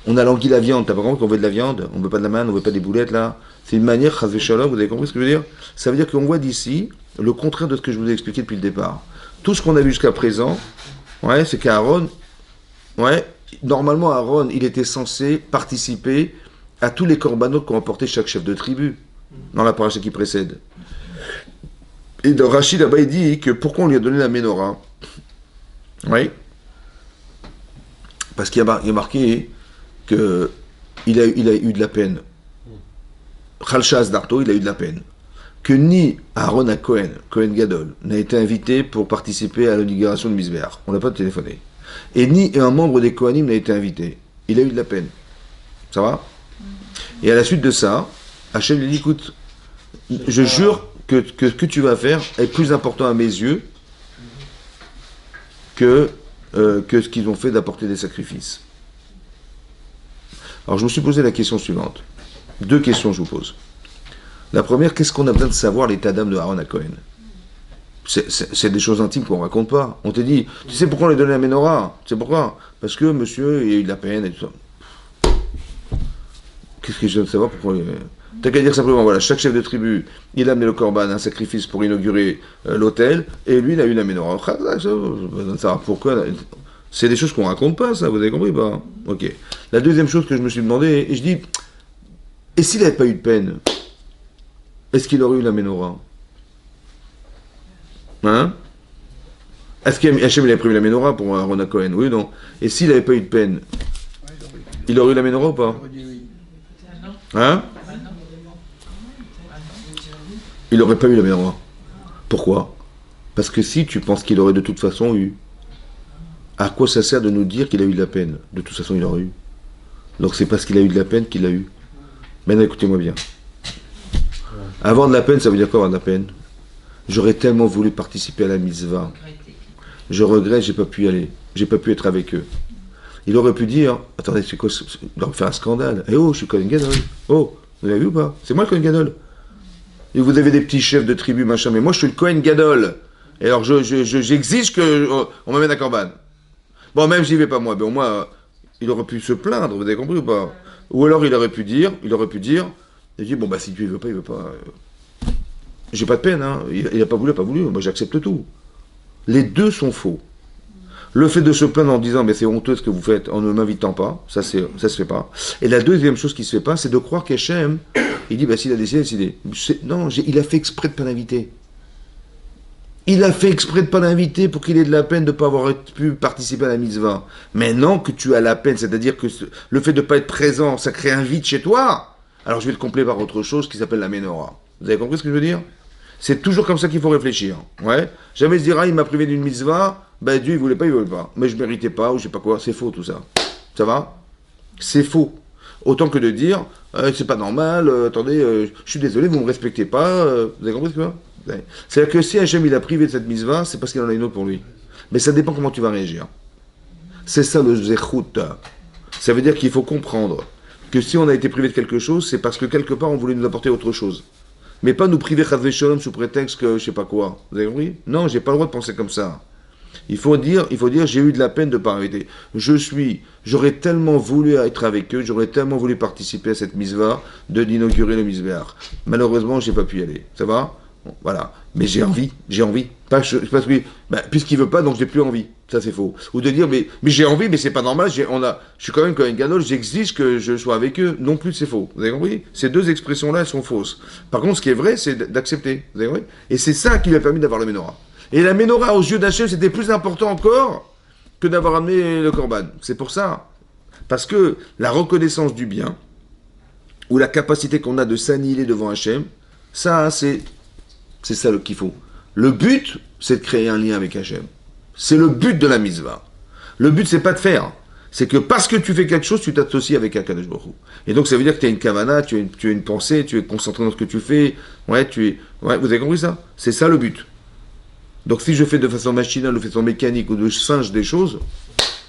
On a langui la viande, t'as pas compris qu'on veut de la viande? On veut pas de la manne, on veut pas des boulettes là. C'est une manière, chas v'shalom, vous avez compris ce que je veux dire? Ça veut dire qu'on voit d'ici le contraire de ce que je vous ai expliqué depuis le départ. Tout ce qu'on a vu jusqu'à présent, ouais, c'est qu'Aaron, ouais, normalement Aaron, il était censé participer à tous les corbanotes qu'ont apporté chaque chef de tribu. dans la paracha qui précède. Et dans Rachid, là-bas, il dit que pourquoi on lui a donné la menorah? Oui. Parce qu'il y a marqué qu'il a eu de la peine. Chalshas Darto, il a eu de la peine. Que ni Aaron à Cohen Gadol, n'a été invité pour participer à l'inauguration de Misbéach. On n'a pas téléphoné. Et ni un membre des Kohanim n'a été invité. Il a eu de la peine. Ça va? Et à la suite de ça, Hachem lui dit, écoute, je jure que ce que tu vas faire est plus important à mes yeux que ce qu'ils ont fait d'apporter des sacrifices. Alors je me suis posé la question suivante. 2 questions je vous pose. La première, qu'est-ce qu'on a besoin de savoir l'état d'âme de Aaron à Cohen? C'est des choses intimes qu'on ne raconte pas. On te dit, tu sais pourquoi on lui a donné la menorah? Tu sais pourquoi? Parce que monsieur, il a eu de la peine et tout ça. Qu'est-ce que je veux savoir pourquoi? T'as qu'à dire simplement, voilà, chaque chef de tribu, il a amené le korban, un sacrifice pour inaugurer l'autel, et lui, il a eu la menorah. Pourquoi? C'est des choses qu'on raconte pas, ça, vous avez compris? Bah, ok. La deuxième chose que je me suis demandé, et je dis, et s'il n'avait pas eu de peine, est-ce qu'il aurait eu la menorah? Hein? Est-ce qu'Hachem il avait prévu la menorah pour Aaron à Cohen? Oui ou non? Et s'il n'avait pas eu de peine, il aurait eu la menorah ou pas? Hein? Il n'aurait pas eu la menorah. Pourquoi? Parce que si tu penses qu'il aurait de toute façon eu, à quoi ça sert de nous dire qu'il a eu de la peine? De toute façon, il aurait eu. Donc c'est parce qu'il a eu de la peine qu'il l'a eu. Maintenant, écoutez-moi bien. Avoir de la peine, ça veut dire quoi avoir de la peine? J'aurais tellement voulu participer à la mitzvah. Je regrette, j'ai pas pu y aller. J'ai pas pu être avec eux. Il aurait pu dire, attendez, c'est quoi? Il aurait fait un scandale. Eh oh, je suis Kohen Gadol. Oh, vous l'avez vu ou pas? C'est moi le Kohen Gadol. Et vous avez des petits chefs de tribu, machin, mais moi je suis le Kohen Gadol. Et alors j'exige qu'on m'amène à Korban. Bon, même j'y vais pas moi, mais au moins, il aurait pu se plaindre, vous avez compris ou pas? Ou alors il aurait pu dire, il dit, bon bah si tu veux pas, il veut pas. J'ai pas de peine, hein. Il a pas voulu, moi j'accepte tout. Les deux sont faux. Le fait de se plaindre en disant, mais c'est honteux ce que vous faites en ne m'invitant pas, ça se fait pas. Et la deuxième chose qui se fait pas, c'est de croire qu'Hachem, il dit, bah s'il a décidé. Non, il a fait exprès de pas l'inviter. Il a fait exprès de pas l'inviter pour qu'il ait de la peine de ne pas avoir pu participer à la mitzvah. Maintenant que tu as la peine, c'est-à-dire que le fait de ne pas être présent, ça crée un vide chez toi, alors je vais te compléter par autre chose qui s'appelle la menorah. Vous avez compris ce que je veux dire? C'est toujours comme ça qu'il faut réfléchir. Ouais. Jamais se dire, ah, il m'a privé d'une mitzvah, ben Dieu il voulait pas. Mais je méritais pas, ou je sais pas quoi, c'est faux tout ça. Ça va? C'est faux. Autant que de dire, c'est pas normal, attendez, je suis désolé, vous me respectez pas, vous avez compris ce que je veux dire? C'est-à-dire que si Hachem il a privé de cette mitzvah, c'est parce qu'il en a une autre pour lui. Mais ça dépend comment tu vas réagir. C'est ça le zechut. Ça veut dire qu'il faut comprendre que si on a été privé de quelque chose, c'est parce que quelque part on voulait nous apporter autre chose. Mais pas nous priver chas v'sholom sous prétexte que je sais pas quoi. Vous avez compris? Non, j'ai pas le droit de penser comme ça. Il faut dire, j'ai eu de la peine de ne pas arrêter. J'aurais tellement voulu être avec eux, j'aurais tellement voulu participer à cette mitzvah d'inaugurer le misbéach. Malheureusement, j'ai pas pu y aller. Ça va? Bon, voilà. Mais j'ai envie. Parce que, puisqu'il veut pas, donc j'ai plus envie. Ça, c'est faux. Ou de dire, mais j'ai envie, mais c'est pas normal, je suis quand même Kohen Gadol, j'exige que je sois avec eux. Non plus, c'est faux. Vous avez compris? Ces deux expressions-là, elles sont fausses. Par contre, ce qui est vrai, c'est d'accepter. Vous avez compris? Et c'est ça qui lui a permis d'avoir la menorah. Et la menorah, aux yeux d'Hachem, c'était plus important encore que d'avoir amené le korban. C'est pour ça. Parce que la reconnaissance du bien, ou la capacité qu'on a de s'annihiler devant Hachem, ça, c'est ça qu'il faut. Le but, c'est de créer un lien avec Hachem. C'est le but de la mitzvah. Le but, c'est pas de faire. C'est que parce que tu fais quelque chose, tu t'associes avec Akadosh Baruch Hu. Et donc, ça veut dire que tu as une kavana, tu as une pensée, tu es concentré dans ce que tu fais. Ouais, vous avez compris ça? C'est ça le but. Donc, si je fais de façon machinale, de façon mécanique ou de singe des choses,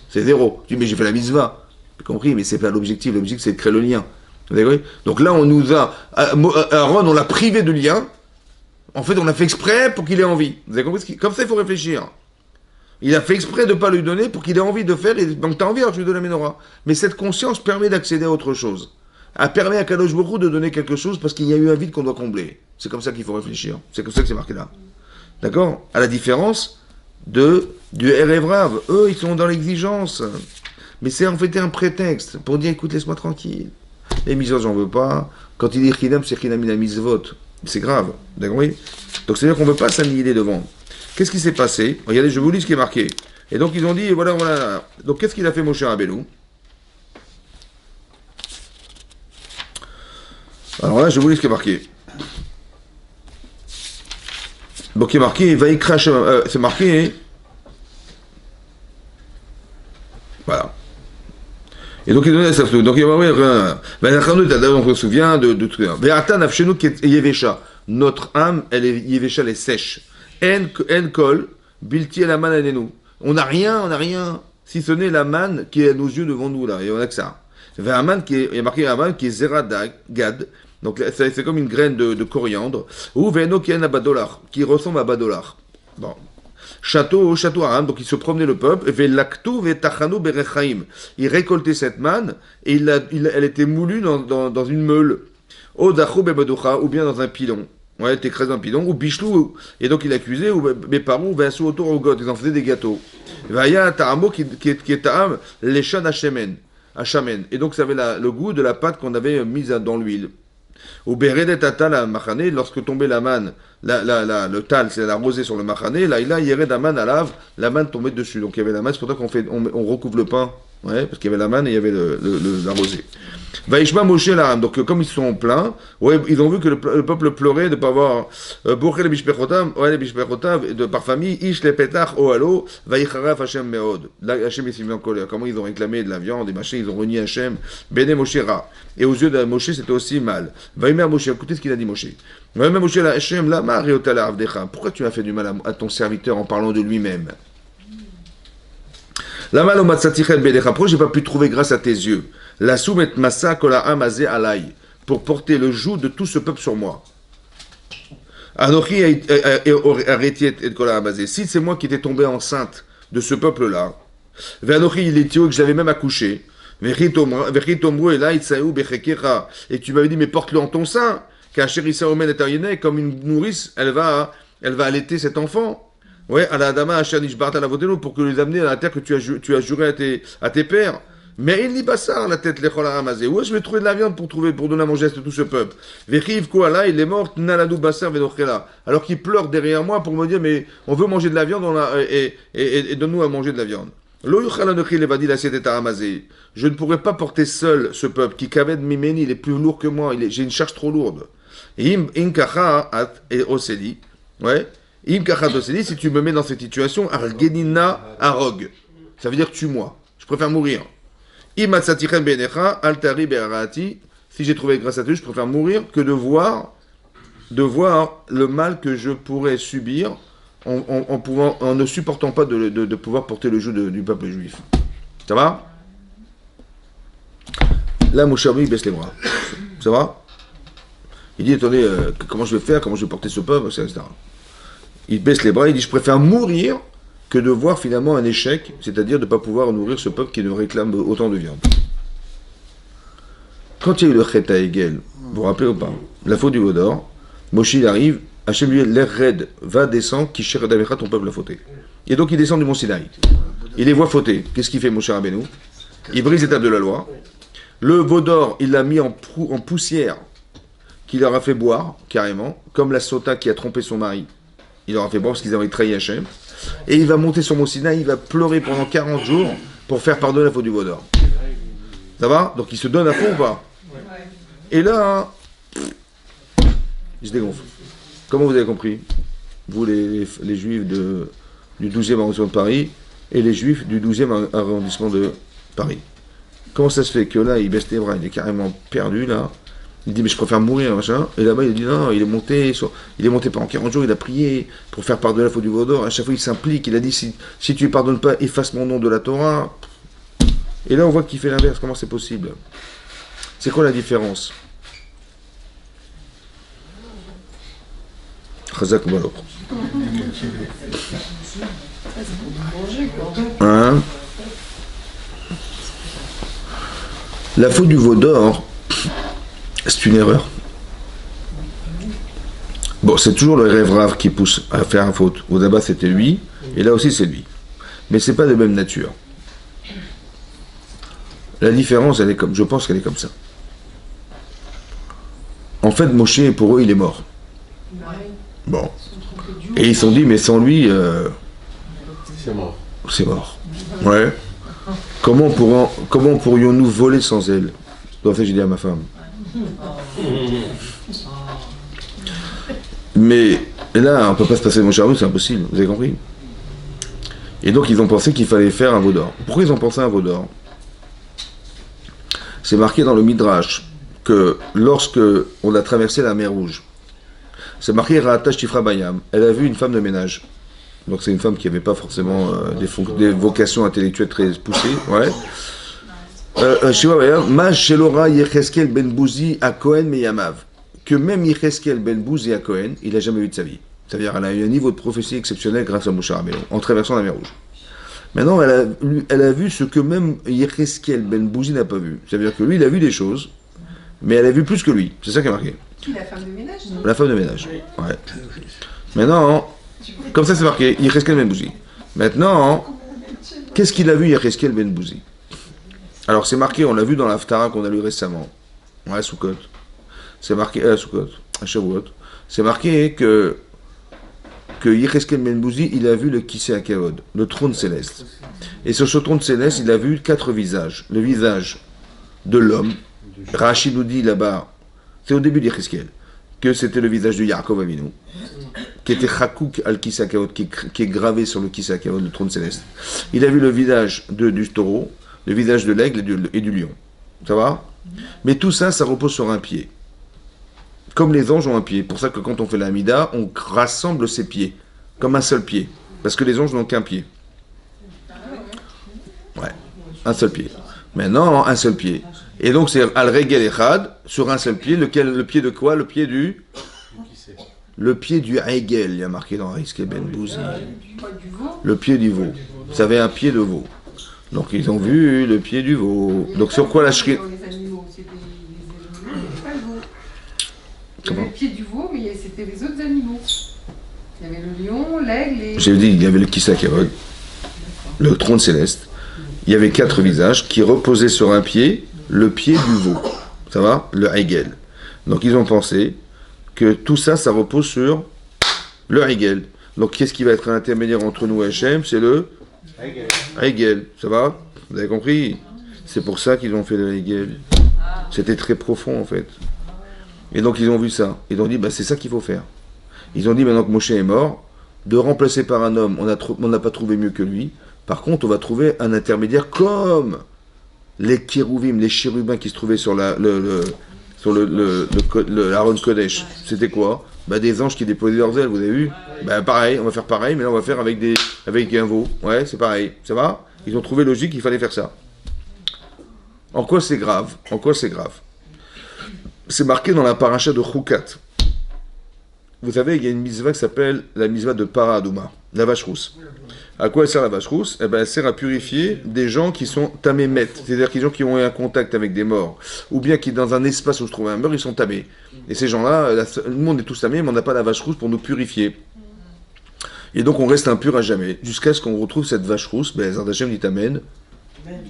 c'est zéro. Tu dis, mais j'ai fait la mitzvah. J'ai compris, mais c'est pas l'objectif. L'objectif, c'est de créer le lien. Vous avez compris? Donc là, on nous a, Aaron, on l'a privé de lien. En fait, on a fait exprès pour qu'il ait envie. Vous avez compris? Comme ça, il faut réfléchir. Il a fait exprès de ne pas lui donner pour qu'il ait envie de faire. Et donc, tu as envie, alors je lui donne la menorah. Mais cette conscience permet d'accéder à autre chose. Elle permet à Kadosh Baruch Hu de donner quelque chose parce qu'il y a eu un vide qu'on doit combler. C'est comme ça qu'il faut réfléchir. C'est comme ça que c'est marqué là. D'accord? À la différence du Erev Rav. Eux, ils sont dans l'exigence. Mais c'est en fait un prétexte pour dire, écoute, laisse-moi tranquille. Les mitzvot, j'en veux pas. Quand il dit chinam, c'est chinam il a mitzvot. C'est grave, d'accord, oui. Donc c'est-à-dire qu'on ne veut pas s'annihiler devant. Qu'est-ce qui s'est passé? Regardez, je vous lis ce qui est marqué. Et donc ils ont dit, voilà, voilà. Donc qu'est-ce qu'il a fait Moshe Rabbeinu? Alors là, je vous lis ce qui est marqué. Donc il est marqué, Vaïkra Shem, c'est marqué, voilà. Et donc il donnait ça. Donc il va voir, on se souvient de tout ça. Ve'ata nafshenu yevesha. Notre âme, elle est yevesha, elle est sèche. En kol bilti el aman alenu. On n'a rien, si ce n'est la manne qui est à nos yeux devant nous là. Et on a que ça. Ve'aman qui est, il y a marqué aman qui est zerad-gad. Donc c'est comme une graine de coriandre. Ou ve'eno qui est un badolar, qui ressemble à badolar. Bon. Château Aram, donc il se promenait le peuple, il récoltait cette manne, et elle était moulue dans une meule, ou bien dans un pilon, ouais, elle était écrasée dans un pilon, ou bichlou, et donc il accusait, ou mes parents, ou autour au god, ils en faisaient des gâteaux. Vaya Ta'amo qui est Ta'am, les chan Hachamen, et donc ça avait le goût de la pâte qu'on avait mise dans l'huile. Ou Beredet Atal à Machane, lorsque tombait la manne, le tal, c'est la rosée sur le Machane, là, il y avait la manne à lave, la manne tombait dessus. Donc il y avait la manne, c'est pour ça qu'on recouvre le pain, ouais, parce qu'il y avait la manne et il y avait la rosée. Vaishma Moshe Laram, donc comme ils sont pleins, ouais, ils ont vu que le peuple pleurait de ne pas avoir Bourré les Bishpechotam, ouais, les Bishpechotam, par famille, Ish le Petach, Oalo, Vaïcharaf Hashem Meod. Là, Hashem est mis en colère. Comment ils ont réclamé de la viande, des machins, ils ont renié Hashem, Bene Moshe Ra. Et aux yeux de Moshe, c'était aussi mal. Vaïmer Moshe, écoutez ce qu'il a dit Moshe. Vaïmer Moshe la Hashem, la Mariotala Avdecha. Pourquoi tu as fait du mal à ton serviteur en parlant de lui-même? La mal au Matsatichel Bedecha. Pourquoi j'ai pas pu trouver grâce à tes yeux? La soumet massa kola amazé alay, pour porter le joug de tout ce peuple sur moi. Anochi arrêtiet et kola amazé. Si c'est moi qui étais tombé enceinte de ce peuple-là, Vanochi il est que j'avais même accouché. Et tu m'avais dit mais porte-le en ton sein, car Chérissa Omen est comme une nourrice, elle va allaiter cet enfant. Ouais, à la dama Hachanish Barta la Vodeno pour que les amener à la terre que tu as juré à tes pères. Mais il n'y pas ça, la tête, les chola ramazé. Où est-ce que je vais trouver de la viande pour donner à manger à tout ce peuple? Vechiv Koala, il est mort, Naladou Bassar Vedochela. Alors qu'il pleure derrière moi pour me dire, mais on veut manger de la viande, et donne-nous à manger de la viande. Je ne pourrais pas porter seul ce peuple, qui kaved mimeni, il est plus lourd que moi, j'ai une charge trop lourde. Inkacha et Oseli, ouais. Inkacha Oseli, si tu me mets dans cette situation, Argenina Arog. Ça veut dire tue-moi. Je préfère mourir. Si j'ai trouvé grâce à Dieu, je préfère mourir que de voir le mal que je pourrais subir en ne supportant pas de pouvoir porter le joug du peuple juif. Ça va? Là, Moshavi, il baisse les bras. Ça va? Il dit, attendez, comment je vais faire? Comment je vais porter ce peuple? Etc. Il baisse les bras, il dit, je préfère mourir que de voir finalement un échec, c'est-à-dire de ne pas pouvoir nourrir ce peuple qui nous réclame autant de viande. Quand il y a eu le Chet à Egel, vous vous rappelez ou pas? La faute du veau d'or, Moshe il arrive, Hachem lui dit, l'air raide, va descendre, qui cher d'Avecha, ton peuple a fauté. Et donc il descend du mont Sinaï. Il les voit fauter. Qu'est-ce qu'il fait Moshe Rabbeinu? Il brise les tables de la loi. Le veau d'or, il l'a mis en poussière, qu'il leur a fait boire, carrément, comme la sota qui a trompé son mari. Il leur a fait boire parce qu'ils avaient trahi Hachem. Et il va monter sur Mont Sinaï, il va pleurer pendant 40 jours pour faire pardonner la faute du veau d'or. Ça va? Donc il se donne à fond ou pas? Et là, il se dégonfle. Comment vous avez compris? Vous, les juifs du 12e arrondissement de Paris et les juifs du 12e arrondissement de Paris. Comment ça se fait que là, il baisse les bras, il est carrément perdu là? Il dit mais je préfère mourir, machin. Et là-bas il dit non, il est monté pendant 40 jours, il a prié pour faire pardonner la faute du veau d'or. À chaque fois il s'implique, il a dit si tu ne pardonnes pas, efface mon nom de la Torah. Et là on voit qu'il fait l'inverse, comment c'est possible? C'est quoi la différence? Chazak Malok. Hein? La faute du veau d'or, c'est une erreur. Bon, c'est toujours le rêve rave qui pousse à faire une faute. Au d'abord c'était lui, et là aussi c'est lui. Mais c'est pas de même nature. La différence, elle est comme, je pense qu'elle est comme ça. En fait, Moshe, pour eux, il est mort. Bon. Et ils se sont dit, mais sans lui, C'est mort. c'est mort. Ouais. Comment pourrions-nous voler sans elle? En fait, j'ai dit à ma femme. Mais là, on ne peut pas se passer de mon charbon, c'est impossible, vous avez compris? Et donc, ils ont pensé qu'il fallait faire un veau d'or. Pourquoi ils ont pensé à un veau d'or? C'est marqué dans le Midrash que lorsque on a traversé la mer Rouge, c'est marqué Ra'ata Shifra Bayam, elle a vu une femme de ménage. Donc c'est une femme qui n'avait pas forcément des vocations intellectuelles très poussées. Ouais. Shifra Bayam, Ma Shelora Yecheskel Ben Bouzi à Cohen Meyamav. Que même Yecheskel Ben Bouzi à Cohen, il n'a jamais eu de sa vie. C'est-à-dire qu'elle a eu un niveau de prophétie exceptionnel grâce à Moshe Rabbeinu, en traversant la mer Rouge. Maintenant, elle a vu ce que même Yecheskel Ben Bouzi n'a pas vu. C'est-à-dire que lui, il a vu des choses, mais elle a vu plus que lui. C'est ça qui est marqué. Qui, la femme de ménage? La femme de ménage. Ouais. Maintenant, comme ça c'est marqué, Yecheskel Ben Bouzi. Maintenant, qu'est-ce qu'il a vu Yecheskel Ben Bouzi? Alors c'est marqué, on l'a vu dans l'Haftara qu'on a lu récemment. Ouais, Soukot. C'est marqué, Soukot, à Shavuot. C'est marqué que Yecheskel Ben Bouzi, il a vu le Kisei HaKavod, le trône céleste. Et sur ce trône céleste, il a vu 4 visages. Le visage de l'homme. Rashi nous dit là-bas, c'est au début d'Yecheskel, que c'était le visage de Yaakov Avinu, qui était Chakouk al Kisei HaKavod, qui est gravé sur le Kisei HaKavod, le trône céleste. Il a vu le visage du taureau, le visage de l'aigle et du lion. Ça va? Mais tout ça, ça repose sur un pied. Comme les anges ont un pied. Pour ça que quand on fait la Hamida, on rassemble ses pieds, comme un seul pied. Parce que les anges n'ont qu'un pied. Ouais, un seul pied. Maintenant, un seul pied. Et donc c'est Al-Regel Echad, sur un seul pied, le pied de quoi? Le pied du Regel, il y a marqué dans Yecheskel Ben Bouzi. Le pied du veau. Ça avait un pied de veau. Donc ils ont vu le pied du veau. Donc sur quoi la shri... Les animaux, c'était les animaux, pas le veau. Il y Comment? avait le pied du veau, mais c'était les autres animaux. Il y avait le lion, l'aigle et... J'ai dit, il y avait le Kisei HaKavod, le trône céleste. Il y avait 4 visages qui reposaient sur un pied, le pied du veau. Ça va? Le Regel. Donc ils ont pensé que tout ça, ça repose sur le Regel. Donc qu'est-ce qui va être un intermédiaire entre nous et Hachem? C'est le Regel. Ça va? Vous avez compris? C'est pour ça qu'ils ont fait le Regel. C'était très profond en fait. Et donc ils ont vu ça. Ils ont dit, bah, c'est ça qu'il faut faire. Ils ont dit, maintenant que Moshe est mort, de remplacer par un homme, on n'a pas trouvé mieux que lui. Par contre, on va trouver un intermédiaire comme les kérouvim, les chérubins qui se trouvaient sur l'Aaron Kodesh. C'était quoi? Bah, des anges qui déposaient leurs ailes, vous avez vu? Bah, pareil, on va faire pareil, mais là on va faire avec un veau. Ouais, c'est pareil. Ça va? Ils ont trouvé logique qu'il fallait faire ça. En quoi c'est grave? En quoi c'est grave? C'est marqué dans la paracha de Chukat. Vous savez, il y a une mitzvah qui s'appelle la mitzvah de Para Adouma, la vache rousse. À quoi elle sert la vache rousse? Eh ben, elle sert à purifier des gens qui sont tamémet, c'est-à-dire des gens qui ont eu un contact avec des morts, ou bien qui, dans un espace où se trouve un mort, ils sont tamés. Et ces gens-là, le monde est tous tamés, mais on n'a pas la vache rousse pour nous purifier. Et donc on reste impur à jamais, jusqu'à ce qu'on retrouve cette vache rousse, ben, Zardachem dit Amen.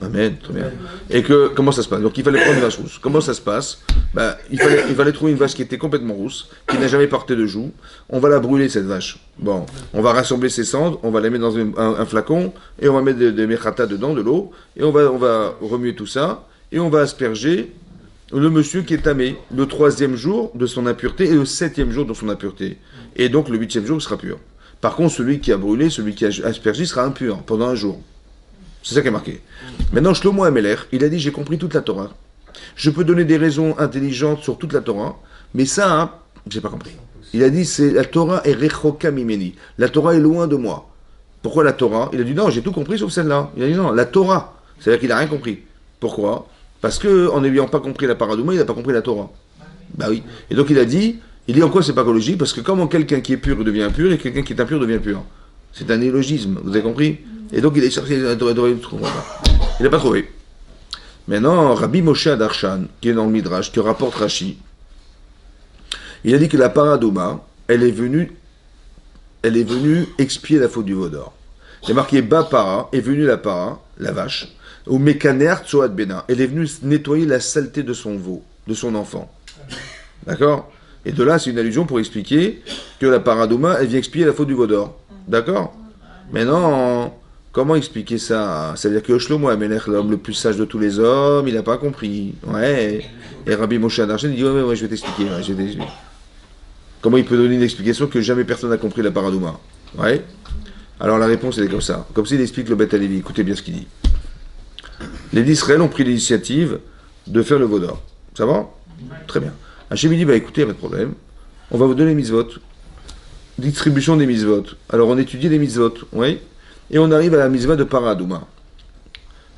Amen, très bien. Et que, comment ça se passe? Donc il fallait prendre une vache rousse. Comment ça se passe? Bah, il fallait trouver une vache qui était complètement rousse, qui n'a jamais porté de joue. On va la brûler, cette vache. Bon, on va rassembler ses cendres, on va la mettre dans un flacon, et on va mettre des mechata dedans, de l'eau, et on va remuer tout ça, et on va asperger le monsieur qui est tamé, le 3e jour de son impureté, et le 7e jour de son impureté. Et donc le 8e jour sera pur. Par contre, celui qui a brûlé, celui qui a aspergé sera impur pendant un jour. C'est ça qui est marqué. Maintenant, Shlomo Ameler, il a dit, j'ai compris toute la Torah. Je peux donner des raisons intelligentes sur toute la Torah, mais ça, hein, j'ai pas compris. Il a dit, c'est la Torah est rechoka mimeni. La Torah est loin de moi. Pourquoi la Torah? Il a dit, non, j'ai tout compris sauf celle-là. Il a dit, non, la Torah. C'est-à-dire qu'il n'a rien compris. Pourquoi? Parce qu'en n'ayant pas compris la paradouma, il n'a pas compris la Torah. Bah oui. Et donc il dit en quoi c'est pas logique? Parce que comment quelqu'un qui est pur devient impur et quelqu'un qui est impur devient pur? C'est un illogisme, vous avez compris? Et donc il a cherché, il n'a pas trouvé. Maintenant, Rabbi Moshe Adarshan, qui est dans le Midrash, qui rapporte Rashi, il a dit que la paradouma, elle est venue expier la faute du veau d'or. Il y a marqué Bapara, est venue la para, la vache, au Mekaner Tsoad Bena. Elle est venue nettoyer la saleté de son veau, de son enfant. D'accord? Et de là, c'est une allusion pour expliquer que la paradouma, elle vient expier la faute du veau d'or. D'accord? Maintenant, comment expliquer ça? Ça veut dire que Shlomo Amelech, l'homme le plus sage de tous les hommes, il n'a pas compris. Ouais. Et Rabbi Moshe Adarchen, il dit ouais, je vais t'expliquer. Ouais, je vais t'expliquer. Comment il peut donner une explication que jamais personne n'a compris la paradouma? Ouais. Alors la réponse, elle est comme ça. Comme s'il explique le Beth Alevi. Écoutez bien ce qu'il dit. Les d'Israël ont pris l'initiative de faire le veau d'or. Ça va? Très bien. Hachem dit, écoutez, pas de problème. On va vous donner les mitzvot. Distribution des mitzvot. Alors on étudie les mitzvot, oui. Et on arrive à la mitzvah de Paradouma.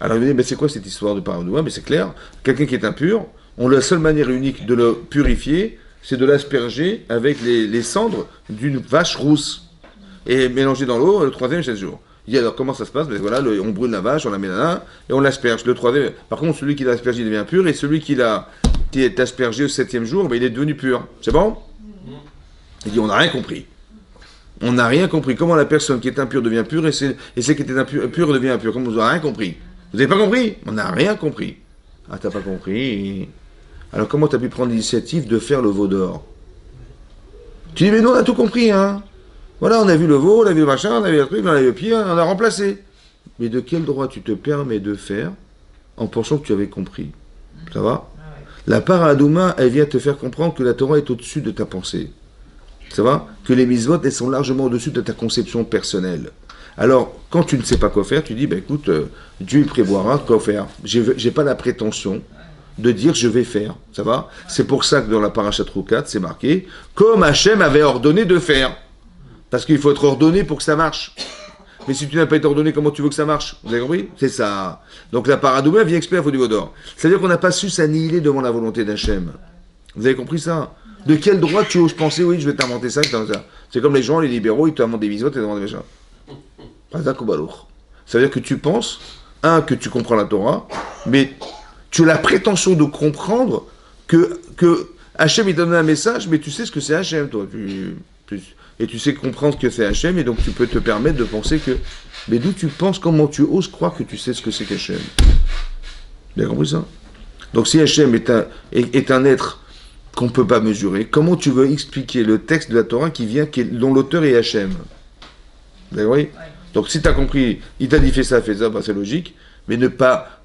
Alors il me dit, c'est quoi cette histoire de Paradouma? Mais c'est clair, quelqu'un qui est impur, la seule manière unique de le purifier, c'est de l'asperger avec les cendres d'une vache rousse. Et mélanger dans l'eau le troisième et 16 jours. Il dit alors comment ça se passe? Voilà, on brûle la vache, on la met là, et on l'asperge. Le troisième. Par contre, celui qui l'a aspergé, il devient pur, et celui qui est aspergé au 7e jour, il est devenu pur. C'est bon? Il dit on n'a rien compris. On n'a rien compris. Comment la personne qui est impure devient pure et celle qui était impure devient impure? Comment vous n'avez rien compris? Vous n'avez pas compris? On n'a rien compris. Ah, t'as pas compris? Alors comment t'as pu prendre l'initiative de faire le veau d'or? Tu dis mais nous on a tout compris, hein? Voilà, on a vu le veau, on a vu le machin, on a vu le truc, on a vu le pied, on a remplacé. Mais de quel droit tu te permets de faire en pensant que tu avais compris? Ça va? La paradouma, elle vient te faire comprendre que la Torah est au-dessus de ta pensée. Ça va? Que les mitzvot, elles sont largement au-dessus de ta conception personnelle. Alors, quand tu ne sais pas quoi faire, tu dis, écoute, Dieu il prévoira quoi faire. J'ai pas la prétention de dire je vais faire. Ça va? C'est pour ça que dans la parashat Rukat, c'est marqué, comme Hachem avait ordonné de faire. Parce qu'il faut être ordonné pour que ça marche. Mais si tu n'as pas été ordonné, comment tu veux que ça marche? Vous avez compris? C'est ça. Donc la paradouma vient expliquer la faute du veau d'or. C'est-à-dire qu'on n'a pas su s'annihiler devant la volonté d'Hachem. Vous avez compris ça? De quel droit tu oses penser, oui, je vais t'inventer ça, ça. C'est comme les gens, les libéraux, ils t'inventent des mitzvot et t'inventent des machins. Ça veut dire que tu penses, que tu comprends la Torah, mais tu as la prétention de comprendre que Hachem il donne un message, mais tu sais ce que c'est Hachem, toi. Et tu sais comprendre que c'est Hachem, et donc tu peux te permettre de penser que... Mais d'où tu penses, comment tu oses croire que tu sais ce que c'est qu'Hachem? Vous avez compris ça? Donc si Hachem est un être qu'on ne peut pas mesurer, comment tu veux expliquer le texte de la Torah dont l'auteur est Hachem? Vous avez compris? Donc si tu as compris, il t'a dit fais ça, c'est logique, mais ne pas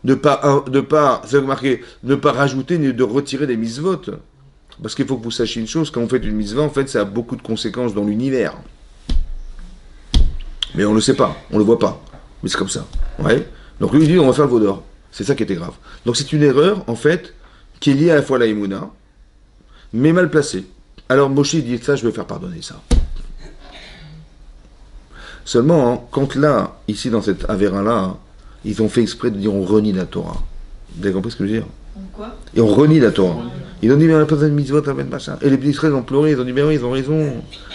rajouter ni de retirer des mitzvot. Parce qu'il faut que vous sachiez une chose, quand vous faites une mitzvah, en fait, ça a beaucoup de conséquences dans l'univers. Mais on ne le sait pas, on ne le voit pas. Mais c'est comme ça. Ouais. Donc lui, il dit, on va faire le veau d'or. C'est ça qui était grave. Donc c'est une erreur, en fait, qui est liée à la fois à la Emouna, mais mal placée. Alors Moshe dit, ça, je vais faire pardonner ça. Seulement, quand là, ici, dans cette Avera-là, ils ont fait exprès de dire, on renie la Torah. Vous avez compris ce que je veux dire? Quoi? Et on renie la Torah. Ils ont dit, mais on n'a pas besoin de mitzvot, à mettre machin. Et les Israéliens ont pleuré, ils ont dit, mais oui, ils ont raison.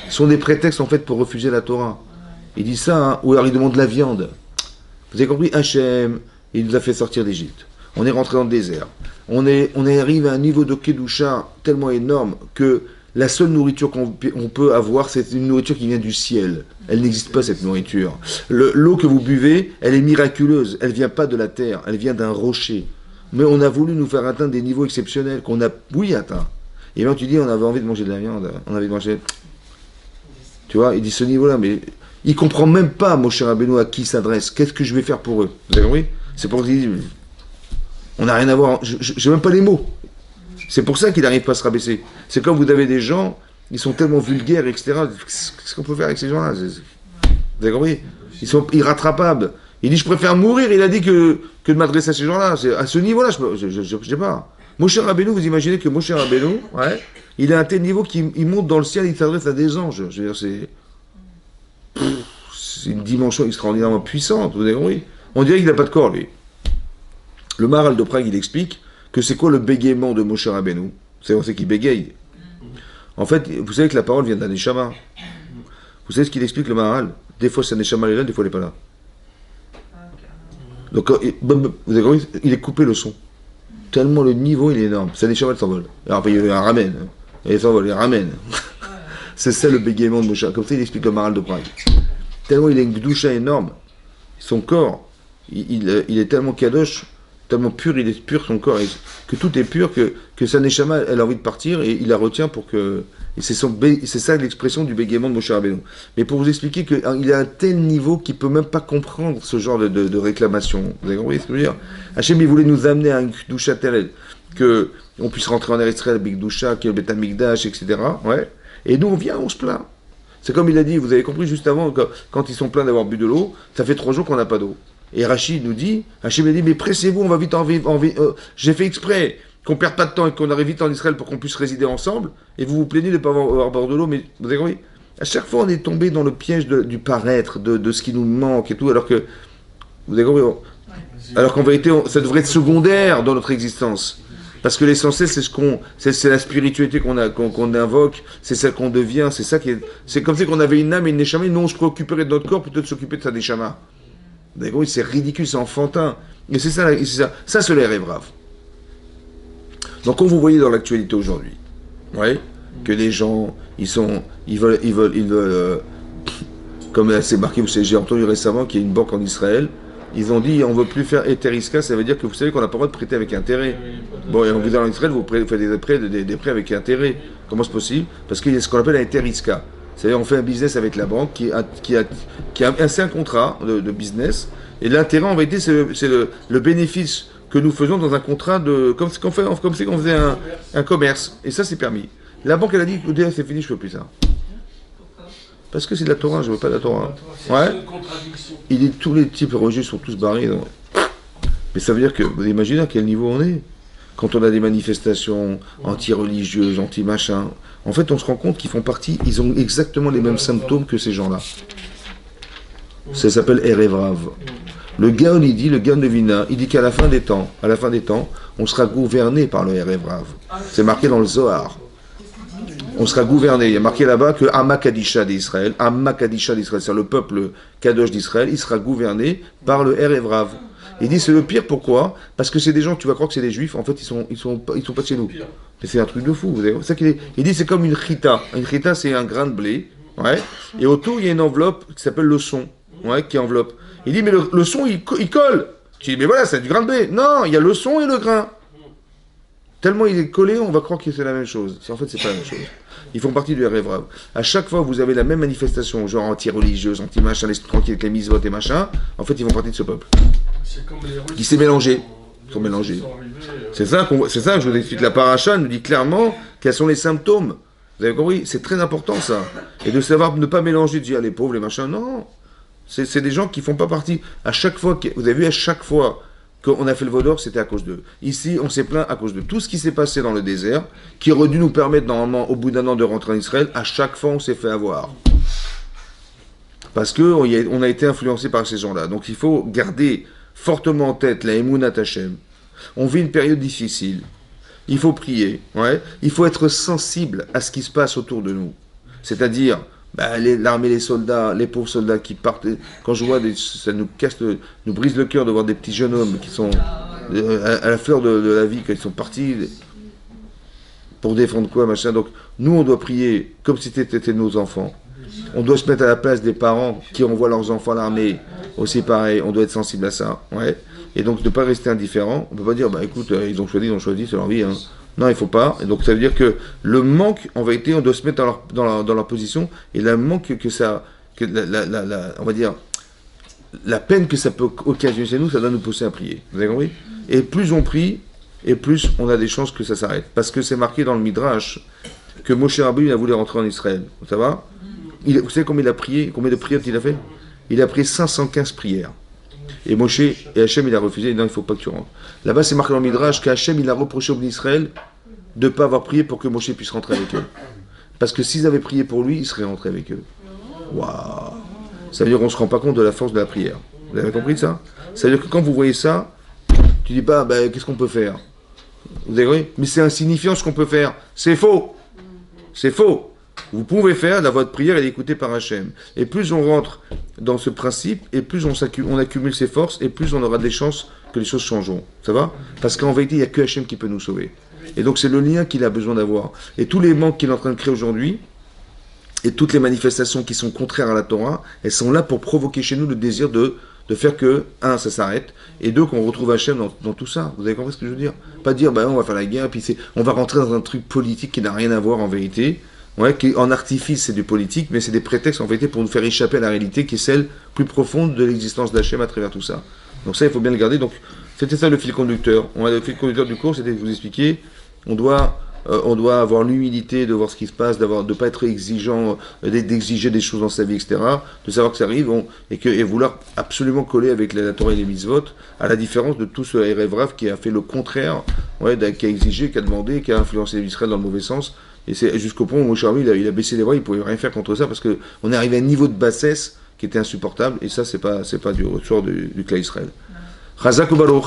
Ce sont des prétextes, en fait, pour refuser la Torah. Ils disent ça, hein, ou alors ils demandent de la viande. Vous avez compris? Hachem, il nous a fait sortir d'Égypte. On est rentré dans le désert. On est arrivé à un niveau de Kedusha tellement énorme que la seule nourriture qu'on peut avoir, c'est une nourriture qui vient du ciel. Elle n'existe pas, cette nourriture. L'eau que vous buvez, elle est miraculeuse. Elle ne vient pas de la terre, elle vient d'un rocher. Mais on a voulu nous faire atteindre des niveaux exceptionnels qu'on a, oui, atteint. Et bien tu dis, on avait envie de manger de la viande, on avait envie de manger... Tu vois, il dit ce niveau-là, mais il ne comprend même pas, mon cher Rabbeinu, à qui il s'adresse. Qu'est-ce que je vais faire pour eux? Vous avez compris? C'est pour qu'il dit, on n'a rien à voir, je n'ai même pas les mots. C'est pour ça qu'il n'arrive pas à se rabaisser. C'est comme vous avez des gens, ils sont tellement vulgaires, etc. Qu'est-ce qu'on peut faire avec ces gens-là? Vous avez compris? Ils sont irrattrapables. Il dit, je préfère mourir, il a dit que de m'adresser à ces gens-là. À ce niveau-là, je ne sais pas. Moshe Rabbeinu, vous imaginez que Moshe Rabbeinu, ouais, il a un tel niveau qu'il monte dans le ciel, il s'adresse à des anges. Je veux dire, c'est une dimension extraordinairement puissante, vous avez compris? On dirait qu'il n'a pas de corps, lui. Le Maharal de Prague, il explique que c'est quoi le bégaiement de Moshe Rabbeinu? On sait qu'il bégaye. En fait, vous savez que la parole vient d'un Neshama. Vous savez ce qu'il explique, le Maharal? Des fois, c'est un Neshama, il est là, des fois, il n'est pas là. Donc, vous avez compris, il est coupé le son. Tellement le niveau, il est énorme. C'est un Neshama, il s'envole. Alors, il y a un ramène. Il s'envole, il ramène. C'est ça le bégaiement de Moshe. Comme ça, il explique le Maharal de Prague. Tellement il a une gdoucha énorme. Son corps, il est tellement kadosh tellement pur, il est pur son corps, que tout est pur, que sa neshama, elle a envie de partir et il la retient pour que... Et c'est ça l'expression du bégaiement de Moshe Rabbeinu. Mais pour vous expliquer qu'il est à un tel niveau qu'il ne peut même pas comprendre ce genre de réclamation. Vous avez compris ce que je veux dire? Hachem, il voulait nous amener à une Kedusha telle qu'on puisse rentrer en Eretz Israël avec Kedusha, qui est le Beth Amikdash, etc. Ouais. Et nous, on vient, on se plaint. C'est comme il a dit, vous avez compris juste avant, quand ils sont pleins d'avoir bu de l'eau, ça fait 3 jours qu'on n'a pas d'eau. Et Rachid nous dit, Hachem a dit, mais pressez-vous, on va vite j'ai fait exprès qu'on ne perde pas de temps et qu'on arrive vite en Israël pour qu'on puisse résider ensemble, et vous vous plaignez de ne pas avoir bord de l'eau, mais vous avez compris? À chaque fois, on est tombé dans le piège du paraître, de ce qui nous manque et tout, alors que, vous avez compris? Alors qu'en vérité, ça devrait être secondaire dans notre existence. Parce que l'essentiel, c'est la spiritualité qu'on invoque, c'est celle qu'on devient, c'est ça qui est... C'est comme si on avait une âme et une neshama, nous on se préoccuperait de notre corps plutôt que de s'occuper de sa neshama. D'accord, c'est ridicule, c'est enfantin. Et c'est ça, ça c'est l'air brave. Donc quand vous voyez dans l'actualité aujourd'hui, ouais, que les gens, ils veulent, comme c'est marqué, vous savez, j'ai entendu récemment qu'il y a une banque en Israël. Ils ont dit on ne veut plus faire Eteriska, ça veut dire que vous savez qu'on n'a pas le droit de prêter avec intérêt. Bon, et en Israël, vous faites des prêts avec intérêt. Comment c'est possible? Parce qu'il y a ce qu'on appelle un Eteriska. C'est-à-dire on fait un business avec la banque c'est un contrat de business. Et l'intérêt, en vérité, c'est le bénéfice que nous faisons dans un contrat comme si on faisait un commerce. Et ça, c'est permis. La banque, elle a dit écoutez, c'est fini, je ne peux plus ça. Parce que c'est de la Torah, je ne veux pas de la Torah. Ouais. Il dit tous les types religieux sont tous barrés. Donc. Mais ça veut dire que, vous imaginez à quel niveau on est? Quand on a des manifestations anti-religieuses, anti-machin, en fait on se rend compte qu'ils font partie, ils ont exactement les mêmes symptômes que ces gens-là. Ça s'appelle Erev Rav. Le Gaon, le Gaon de Vina, il dit qu'à la fin des temps, on sera gouverné par le Erev Rav. C'est marqué dans le Zohar. On sera gouverné. Il y a marqué là-bas que Amma Kadisha d'Israël, c'est le peuple Kadosh d'Israël, il sera gouverné par le Erev Rav. Il dit c'est le pire, pourquoi? Parce que c'est des gens, tu vas croire que c'est des juifs, en fait ils sont pas de chez nous. Mais c'est un truc de fou, vous savez. Ça il dit c'est comme une chita. Une chita c'est un grain de blé, ouais, et autour il y a une enveloppe qui s'appelle le son, ouais, qui enveloppe. Il dit mais le son il colle. Tu dis mais voilà c'est du grain de blé. Non, il y a le son et le grain. Tellement il est collé, on va croire que c'est la même chose. En fait c'est pas la même chose. Ils font partie du Erev Rav. À chaque fois, vous avez la même manifestation, genre anti-religieuse, anti-machin, les tranquilles, avec les mises-votes et machin. En fait, ils font partie de ce peuple. Qui s'est mélangé. Ils sont mélangés. C'est ça que je vous explique. La paracha nous dit clairement quels sont les symptômes. Vous avez compris? C'est très important, ça. Et de savoir ne pas mélanger, de dire les pauvres, les machins. Non. C'est des gens qui font pas partie. À chaque fois, vous avez vu, à chaque fois qu'on a fait le Vaudor, c'était à cause d'eux. Ici, on s'est plaint à cause de tout ce qui s'est passé dans le désert, qui aurait dû nous permettre, normalement, au bout d'un an, de rentrer en Israël. À chaque fois, on s'est fait avoir. Parce qu'on a été influencé par ces gens-là. Donc, il faut garder fortement en tête la Emunat Hashem. On vit une période difficile. Il faut prier. Ouais. Il faut être sensible à ce qui se passe autour de nous. C'est-à-dire... l'armée, les soldats, les pauvres soldats qui partent. Quand je vois, ça nous nous brise le cœur de voir des petits jeunes hommes qui sont à la fleur de la vie, qu'ils sont partis pour défendre quoi, machin. Donc, nous, on doit prier comme si c'était nos enfants. On doit se mettre à la place des parents qui envoient leurs enfants à l'armée. Aussi pareil, on doit être sensible à ça. Ouais. Et donc, ne pas rester indifférent. On ne peut pas dire, écoute, ils ont choisi, c'est leur vie. Hein. Non, il ne faut pas. Et donc, ça veut dire que le manque, en vérité, on doit se mettre dans leur position. Et le manque on va dire, la peine que ça peut occasionner chez nous, ça doit nous pousser à prier. Vous avez compris? Et plus on prie, et plus on a des chances que ça s'arrête. Parce que c'est marqué dans le Midrash que Moshe Rabbeinu a voulu rentrer en Israël. Ça va? Vous savez combien il a prié? Combien de prières il a fait? Il a prié 515 prières. Et Moshe et Hachem, il a refusé, non, il ne faut pas que tu rentres. Là-bas, c'est marqué dans le Midrash qu'Hachem, il a reproché au peuple d'Israël de ne pas avoir prié pour que Moshe puisse rentrer avec eux. Parce que s'ils avaient prié pour lui, il serait rentré avec eux. Waouh! Ça veut dire qu'on ne se rend pas compte de la force de la prière. Vous avez compris ça? Ça veut dire que quand vous voyez ça, tu dis pas, qu'est-ce qu'on peut faire? Vous avez compris? Mais c'est insignifiant ce qu'on peut faire. C'est faux! C'est faux! Vous pouvez faire, votre prière est écoutée par Hachem. Et plus on rentre dans ce principe, et plus on accumule ses forces, et plus on aura des chances que les choses changeront. Ça va? Parce qu'en vérité, il n'y a que Hachem qui peut nous sauver. Et donc c'est le lien qu'il a besoin d'avoir. Et tous les manques qu'il est en train de créer aujourd'hui, et toutes les manifestations qui sont contraires à la Torah, elles sont là pour provoquer chez nous le désir de de faire que, un, ça s'arrête, et deux, qu'on retrouve Hachem dans tout ça. Vous avez compris ce que je veux dire? Pas dire, on va faire la guerre, puis on va rentrer dans un truc politique qui n'a rien à voir en vérité. Ouais, qui en artifice, c'est du politique, mais c'est des prétextes en vérité pour nous faire échapper à la réalité qui est celle plus profonde de l'existence d'Hachem à travers tout ça. Donc ça, il faut bien le garder. Donc, c'était ça le fil conducteur. Le fil conducteur du cours, c'était de vous expliquer, on doit avoir l'humilité de voir ce qui se passe, de ne pas être exigeant, d'exiger des choses dans sa vie, etc., de savoir que ça arrive, et vouloir absolument coller avec la Torah et les mitzvot, à la différence de tout ce Erev Rav qui a fait le contraire, qui a exigé, qui a demandé, qui a influencé Israël dans le mauvais sens. Et c'est jusqu'au point où Moshe Rabbeinu, il a baissé les bras, il ne pouvait rien faire contre ça, parce qu'on est arrivé à un niveau de bassesse qui était insupportable, et ça, c'est pas du ressort du clan Israël. Chazak ou Baruch.